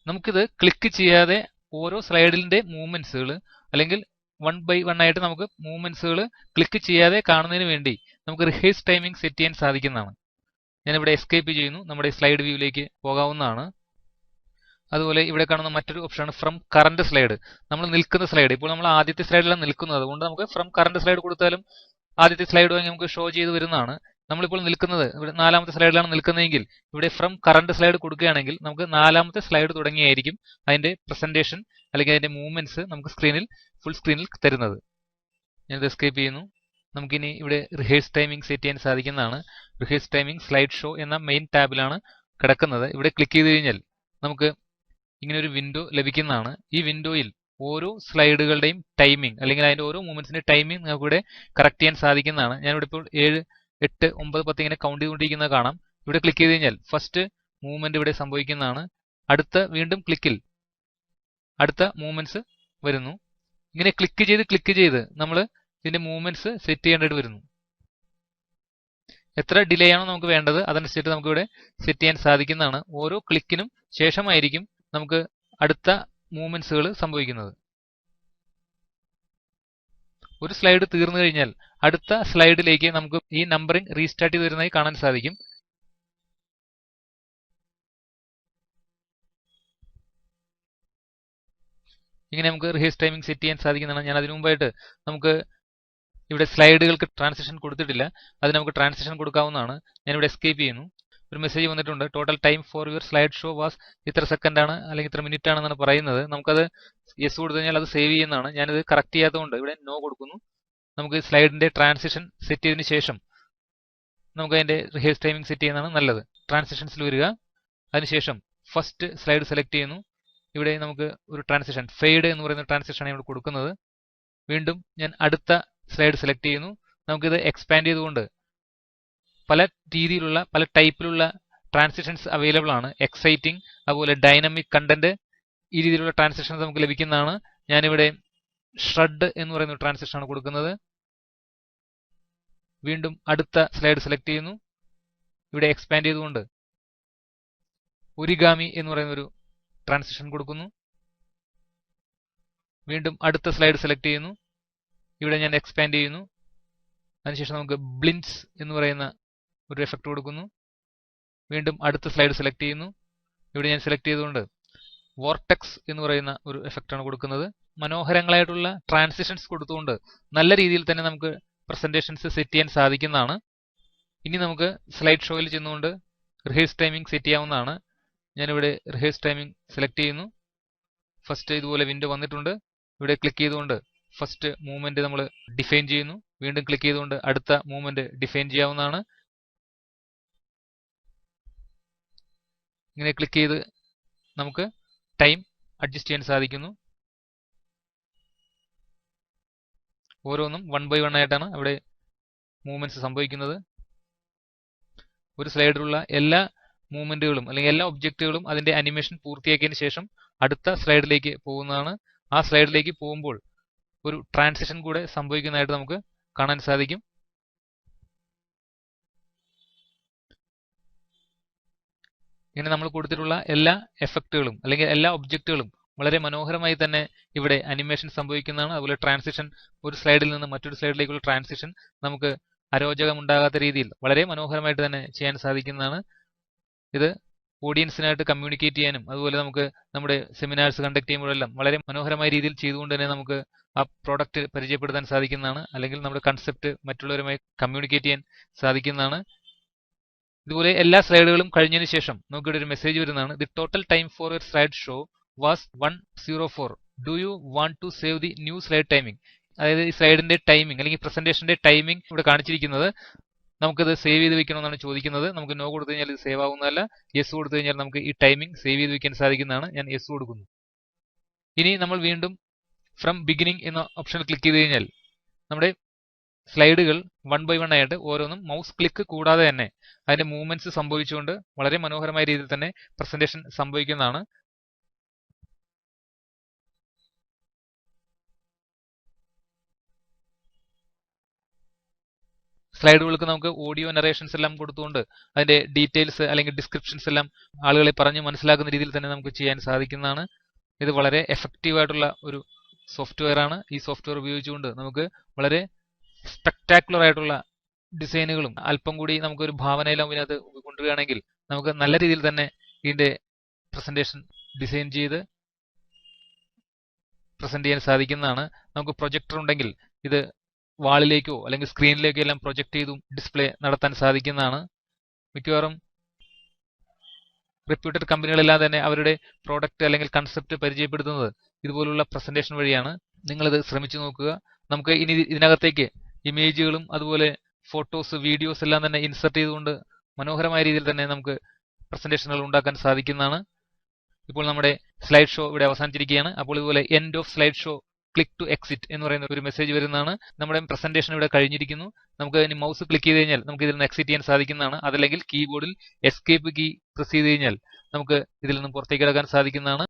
നമുക്കിത് ക്ലിക്ക് ചെയ്യാതെ ഓരോ സ്ലൈഡിന്റെ മൂവ്മെന്റ്സുകൾ അല്ലെങ്കിൽ 1 by 1 ആയിട്ട് നമുക്ക് മൂവ്മെന്റ്സുകൾ ക്ലിക്ക് ചെയ്യാതെ കാണുന്നതിന് വേണ്ടി നമുക്ക് റിഹേഴ്സ് ടൈമിംഗ് സെറ്റ് ചെയ്യാൻ സാധിക്കുന്നതാണ്. ഞാനിവിടെ എസ്കേപ്പ് ചെയ്യുന്നു, നമ്മുടെ സ്ലൈഡ് വ്യൂവിലേക്ക് പോകാവുന്നതാണ്. അതുപോലെ ഇവിടെ കാണുന്ന മറ്റൊരു ഓപ്ഷനാണ് ഫ്രം കറന്റ് സ്ലൈഡ്. നമ്മൾ നിൽക്കുന്ന സ്ലൈഡ്, ഇപ്പോൾ നമ്മൾ ആദ്യത്തെ സ്ലൈഡിലാണ് നിൽക്കുന്നത്, അതുകൊണ്ട് നമുക്ക് ഫ്രം കറന്റ് സ്ലൈഡ് കൊടുത്താലും ആദ്യത്തെ സ്ലൈഡ് വാങ്ങി നമുക്ക് ഷോ ചെയ്ത് വരുന്നതാണ്. നമ്മളിപ്പോൾ നിൽക്കുന്നത് ഇവിടെ 4ാമത്തെ സ്ലൈഡിലാണ് നിൽക്കുന്നതെങ്കിൽ ഇവിടെ ഫ്രം കറന്റ് സ്ലൈഡ് കൊടുക്കുകയാണെങ്കിൽ നമുക്ക് 4ാമത്തെ സ്ലൈഡ് തുടങ്ങിയായിരിക്കും അതിന്റെ പ്രസന്റേഷൻ അല്ലെങ്കിൽ അതിന്റെ മൂവ്മെന്റ്സ് നമുക്ക് ഫുൾ സ്ക്രീനിൽ തരുന്നത്. ഞാനിത് എസ്കേപ്പ് ചെയ്യുന്നു. നമുക്കിനി ഇവിടെ റിഹേഴ്സ് ടൈമിംഗ് സെറ്റ് ചെയ്യാൻ സാധിക്കുന്നതാണ്. റിഹേഴ്സ് ടൈമിംഗ് സ്ലൈഡ് ഷോ എന്ന മെയിൻ ടാബിലാണ് കിടക്കുന്നത്. ഇവിടെ ക്ലിക്ക് ചെയ്ത് കഴിഞ്ഞാൽ നമുക്ക് ഇങ്ങനെ ഒരു വിൻഡോ ലഭിക്കുന്നതാണ്. ഈ വിൻഡോയിൽ ഓരോ സ്ലൈഡുകളുടെയും ടൈമിംഗ് അല്ലെങ്കിൽ അതിന്റെ ഓരോ മൂവ്മെന്റ്സിന്റെ ടൈമിംഗ് നമുക്ക് ഇവിടെ കറക്റ്റ് ചെയ്യാൻ സാധിക്കുന്നതാണ്. ഞാനിവിടെ ഇപ്പോൾ 7, 8, 9, 10 ഇങ്ങനെ കൗണ്ട് ചെയ്തുകൊണ്ടിരിക്കുന്നത് കാണാം. ഇവിടെ ക്ലിക്ക് ചെയ്ത് കഴിഞ്ഞാൽ ഫസ്റ്റ് മൂവ്മെന്റ് ഇവിടെ സംഭവിക്കുന്നതാണ്. അടുത്ത വീണ്ടും ക്ലിക്കിൽ അടുത്ത മൂവ്മെന്റ്സ് വരുന്നു. ഇങ്ങനെ ക്ലിക്ക് ചെയ്ത് നമ്മൾ ഇതിന്റെ മൂവ്മെന്റ്സ് സെറ്റ് ചെയ്യേണ്ടതായിട്ട് വരുന്നു. എത്ര ഡിലേ ആണോ നമുക്ക് വേണ്ടത് അതനുസരിച്ച് നമുക്ക് ഇവിടെ സെറ്റ് ചെയ്യാൻ സാധിക്കുന്നതാണ്. ഓരോ ക്ലിക്കിനും ശേഷമായിരിക്കും നമുക്ക് അടുത്ത മൂവ്മെന്റ്സുകൾ സംഭവിക്കുന്നത്. ഒരു സ്ലൈഡ് തീർന്നു കഴിഞ്ഞാൽ അടുത്ത സ്ലൈഡിലേക്ക് നമുക്ക് ഈ നമ്പറിംഗ് റീസ്റ്റാർട്ട് ചെയ്ത് വരുന്നതായി കാണാൻ സാധിക്കും. ഇങ്ങനെ നമുക്ക് റിഹേഴ്സ് ടൈമിംഗ് സെറ്റ് ചെയ്യാൻ സാധിക്കുന്നതാണ്. ഞാൻ അതിനു മുമ്പായിട്ട് നമുക്ക് ഇവിടെ സ്ലൈഡുകൾക്ക് ട്രാൻസിഷൻ കൊടുത്തിട്ടില്ല, അത് നമുക്ക് ട്രാൻസിഷൻ കൊടുക്കാവുന്നതാണ്. ഞാനിവിടെ എസ്കേപ്പ് ചെയ്യുന്നു. ഒരു മെസ്സേജ് വന്നിട്ടുണ്ട്, total time for your slide show was ഇത്ര സെക്കൻഡ് ആണ് അല്ലെങ്കിൽ ഇത്ര മിനിറ്റ് ആണെന്നാണ് പറയുന്നത്. നമുക്കത് യെസ് കൊടുത്തു കഴിഞ്ഞാൽ അത് സേവ് ചെയ്യുന്നതാണ്. ഞാനിത് കറക്റ്റ് ചെയ്യാത്തതുകൊണ്ട് ഇവിടെ നോ കൊടുക്കുന്നു. നമുക്ക് സ്ലൈഡിന്റെ ട്രാൻസിഷൻ സെറ്റ് ചെയ്തതിനു ശേഷം നമുക്ക് അതിന്റെ റിഹേഴ്സ് ടൈമിംഗ് സെറ്റ് ചെയ്യുന്നതാണ് നല്ലത്. ട്രാൻസിഷൻസിൽ വരിക, അതിനുശേഷം ഫസ്റ്റ് സ്ലൈഡ് സെലക്ട് ചെയ്യുന്നു. ഇവിടെ നമുക്ക് ഒരു ട്രാൻസിഷൻ ഫെയ്ഡ് എന്ന് പറയുന്ന ട്രാൻസിഷനാണ് ഇവിടെ കൊടുക്കുന്നത്. വീണ്ടും ഞാൻ അടുത്ത സ്ലൈഡ് സെലക്ട് ചെയ്യുന്നു. നമുക്കിത് എക്സ്പാൻഡ് ചെയ്തുകൊണ്ട് പല രീതിയിലുള്ള പല ടൈപ്പിലുള്ള ട്രാൻസിഷൻസ് അവൈലബിൾ ആണ്. എക്സൈറ്റിംഗ്, അതുപോലെ ഡൈനാമിക് കണ്ടന്റ്, ഈ രീതിയിലുള്ള ട്രാൻസിഷൻസ് നമുക്ക് ലഭിക്കുന്നതാണ്. ഞാനിവിടെ ഷ്രെഡ് എന്ന് പറയുന്ന ട്രാൻസിഷൻ ആണ് കൊടുക്കുന്നത്. വീണ്ടും അടുത്ത സ്ലൈഡ് സെലക്ട് ചെയ്യുന്നു. ഇവിടെ എക്സ്പാൻഡ് ചെയ്തുകൊണ്ട് ഒരിഗാമി എന്ന് പറയുന്ന ഒരു ട്രാൻസിഷൻ കൊടുക്കുന്നു. വീണ്ടും അടുത്ത സ്ലൈഡ് സെലക്ട് ചെയ്യുന്നു. ഇവിടെ ഞാൻ എക്സ്പാൻഡ് ചെയ്യുന്നു. അതിനുശേഷം നമുക്ക് ബ്ലിൻസ് എന്ന് പറയുന്ന ഒരു എഫക്റ്റ് കൊടുക്കുന്നു. വീണ്ടും അടുത്ത സ്ലൈഡ് സെലക്ട് ചെയ്യുന്നു. ഇവിടെ ഞാൻ സെലക്ട് ചെയ്തുകൊണ്ട് വോർട്ടെക്സ് എന്ന് പറയുന്ന ഒരു എഫക്റ്റാണ് കൊടുക്കുന്നത്. മനോഹരങ്ങളായിട്ടുള്ള ട്രാൻസിഷൻസ് കൊടുത്തുകൊണ്ട് നല്ല രീതിയിൽ തന്നെ നമുക്ക് പ്രസന്റേഷൻസ് സെറ്റ് ചെയ്യാൻ സാധിക്കുന്നതാണ്. ഇനി നമുക്ക് സ്ലൈഡ് ഷോയിൽ ചെന്നുകൊണ്ട് റിഹേഴ്സ് ടൈമിംഗ് സെറ്റ് ചെയ്യാവുന്നതാണ്. ഞാനിവിടെ റിഹേഴ്സ് ടൈമിംഗ് സെലക്ട് ചെയ്യുന്നു. ഫസ്റ്റ് ഇതുപോലെ വിൻഡോ വന്നിട്ടുണ്ട്. ഇവിടെ ക്ലിക്ക് ചെയ്തുകൊണ്ട് ഫസ്റ്റ് മൂവ്മെന്റ് നമ്മൾ ഡിഫൈൻ ചെയ്യുന്നു. വീണ്ടും ക്ലിക്ക് ചെയ്തുകൊണ്ട് അടുത്ത മൂവ്മെന്റ് ഡിഫൈൻ ചെയ്യാവുന്നതാണ്. ഇങ്ങനെ ക്ലിക്ക് ചെയ്ത് നമുക്ക് ടൈം അഡ്ജസ്റ്റ് ചെയ്യാൻ സാധിക്കുന്നു. ഓരോന്നും 1 by 1 ആയിട്ടാണ് അവിടെ മൂവ്മെന്റ്സ് സംഭവിക്കുന്നത്. ഒരു സ്ലൈഡിലുള്ള എല്ലാ മൂവ്മെന്റുകളും അല്ലെങ്കിൽ എല്ലാ ഒബ്ജക്റ്റുകളും അതിന്റെ അനിമേഷൻ പൂർത്തിയാക്കിയതിനു ശേഷം അടുത്ത സ്ലൈഡിലേക്ക് പോകുന്നതാണ്. ആ സ്ലൈഡിലേക്ക് പോകുമ്പോൾ ഒരു ട്രാൻസിഷൻ കൂടെ സംഭവിക്കുന്നതായിട്ട് നമുക്ക് കാണാൻ സാധിക്കും. ഇങ്ങനെ നമ്മൾ കൊടുത്തിട്ടുള്ള എല്ലാ എഫക്റ്റുകളും അല്ലെങ്കിൽ എല്ലാ ഒബ്ജക്റ്റുകളും വളരെ മനോഹരമായി തന്നെ ഇവിടെ അനിമേഷൻ സംഭവിക്കുന്നതാണ്. അതുപോലെ ട്രാൻസിഷൻ, ഒരു സ്ലൈഡിൽ നിന്ന് മറ്റൊരു സ്ലൈഡിലേക്കുള്ള ട്രാൻസിഷൻ നമുക്ക് അരോചകമുണ്ടാകാത്ത രീതിയിൽ വളരെ മനോഹരമായിട്ട് തന്നെ ചെയ്യാൻ സാധിക്കുന്നതാണ്. ഇത് ഓഡിയൻസിനായിട്ട് കമ്മ്യൂണിക്കേറ്റ് ചെയ്യാനും അതുപോലെ നമുക്ക് നമ്മുടെ സെമിനാർസ് കണ്ടക്ട് ചെയ്യുമ്പോഴെല്ലാം വളരെ മനോഹരമായ രീതിയിൽ ചെയ്തുകൊണ്ട് തന്നെ നമുക്ക് ആ പ്രോഡക്റ്റ് പരിചയപ്പെടുത്താൻ സാധിക്കുന്നതാണ്. അല്ലെങ്കിൽ നമ്മുടെ കൺസെപ്റ്റ് മറ്റുള്ളവരുമായി കമ്മ്യൂണിക്കേറ്റ് ചെയ്യാൻ സാധിക്കുന്നതാണ്. ഇതുപോലെ എല്ലാ സ്ലൈഡുകളും കഴിഞ്ഞതിന് ശേഷം നമുക്കിവിടെ ഒരു മെസ്സേജ് വരുന്നതാണ്. The total time for your slide show was 104. Do you want to save the new slide timing? അതായത് ഈ സ്ലൈഡിന്റെ ടൈമിംഗ് അല്ലെങ്കിൽ പ്രസന്റേഷന്റെ ടൈമിംഗ് ഇവിടെ കാണിച്ചിരിക്കുന്നത് നമുക്കത് സേവ് ചെയ്ത് വെക്കണമെന്നാണ് ചോദിക്കുന്നത്. നമുക്ക് നോ കൊടുത്തു കഴിഞ്ഞാൽ ഇത് സേവ് ആവുന്നതല്ല. യെസ് കൊടുത്തു കഴിഞ്ഞാൽ നമുക്ക് ഈ ടൈമിംഗ് സേവ് ചെയ്ത് വെക്കാൻ സാധിക്കുന്നതാണ്. ഞാൻ യെസ് കൊടുക്കുന്നു. ഇനി നമ്മൾ വീണ്ടും ഫ്രം ബിഗിനിങ് എന്ന ഓപ്ഷനിൽ ക്ലിക്ക് ചെയ്ത് കഴിഞ്ഞാൽ നമ്മുടെ സ്ലൈഡുകൾ 1 by 1 ആയിട്ട് ഓരോന്നും മൗസ് ക്ലിക്ക് കൂടാതെ തന്നെ അതിന്റെ മൂവ്മെന്റ്സ് സംഭവിച്ചുകൊണ്ട് വളരെ മനോഹരമായ രീതിയിൽ തന്നെ പ്രസന്റേഷൻ സംഭവിക്കുന്നതാണ്. സ്ലൈഡുകൾക്ക് നമുക്ക് ഓഡിയോ നറേഷൻസ് എല്ലാം കൊടുത്തുകൊണ്ട് അതിന്റെ ഡീറ്റെയിൽസ് അല്ലെങ്കിൽ ഡിസ്ക്രിപ്ഷൻസ് എല്ലാം ആളുകളെ പറഞ്ഞ് മനസ്സിലാക്കുന്ന രീതിയിൽ തന്നെ നമുക്ക് ചെയ്യാൻ സാധിക്കുന്നതാണ്. ഇത് വളരെ എഫക്റ്റീവ് ആയിട്ടുള്ള ഒരു സോഫ്റ്റ്വെയർ ആണ്. ഈ സോഫ്റ്റ്വെയർ ഉപയോഗിച്ചുകൊണ്ട് നമുക്ക് വളരെ സ്പെക്ടാക്കുലർ ആയിട്ടുള്ള ഡിസൈനുകളും അല്പം കൂടി നമുക്കൊരു ഭാവനയെല്ലാം ഇതിനകത്ത് കൊണ്ടുവരികയാണെങ്കിൽ നമുക്ക് നല്ല രീതിയിൽ തന്നെ ഇതിന്റെ പ്രസന്റേഷൻ ഡിസൈൻ ചെയ്ത് പ്രസന്റ് ചെയ്യാൻ സാധിക്കുന്നതാണ്. നമുക്ക് പ്രൊജക്ടർ ഉണ്ടെങ്കിൽ ഇത് വാളിലേക്കോ അല്ലെങ്കിൽ സ്ക്രീനിലേക്കോ എല്ലാം പ്രൊജക്ട് ചെയ്തും ഡിസ്പ്ലേ നടത്താൻ സാധിക്കുന്നതാണ്. മിക്കവാറും റെപ്യൂട്ടഡ് കമ്പനികളെല്ലാം തന്നെ അവരുടെ പ്രോഡക്റ്റ് അല്ലെങ്കിൽ കൺസെപ്റ്റ് പരിചയപ്പെടുത്തുന്നത് ഇതുപോലുള്ള പ്രസന്റേഷൻ വഴിയാണ്. നിങ്ങളിത് ശ്രമിച്ചു നോക്കുക. നമുക്ക് ഇനി ഇതിനകത്തേക്ക് ഇമേജുകളും അതുപോലെ ഫോട്ടോസ്, വീഡിയോസ് എല്ലാം തന്നെ ഇൻസർട്ട് ചെയ്തുകൊണ്ട് മനോഹരമായ രീതിയിൽ തന്നെ നമുക്ക് പ്രസന്റേഷനുകൾ ഉണ്ടാക്കാൻ സാധിക്കുന്നതാണ്. ഇപ്പോൾ നമ്മുടെ സ്ലൈഡ് ഷോ ഇവിടെ അവസാനിച്ചിരിക്കുകയാണ്. അപ്പോൾ ഇതുപോലെ end of slide show, click to exit എന്ന് പറയുന്ന ഒരു മെസ്സേജ് വരുന്നതാണ്. നമ്മുടെ പ്രസന്റേഷൻ ഇവിടെ കഴിഞ്ഞിരിക്കുന്നു. നമുക്ക് ഇനി മൗസ് ക്ലിക്ക് ചെയ്ത് കഴിഞ്ഞാൽ നമുക്ക് ഇതിൽ നിന്ന് എക്സിറ്റ് ചെയ്യാൻ സാധിക്കുന്നതാണ്. അതല്ലെങ്കിൽ കീബോർഡിൽ എസ്കേപ്പ് കീ പ്രസ് ചെയ്ത് കഴിഞ്ഞാൽ നമുക്ക് ഇതിൽ നിന്നും പുറത്തേക്ക് കിടക്കാൻ സാധിക്കുന്നതാണ്.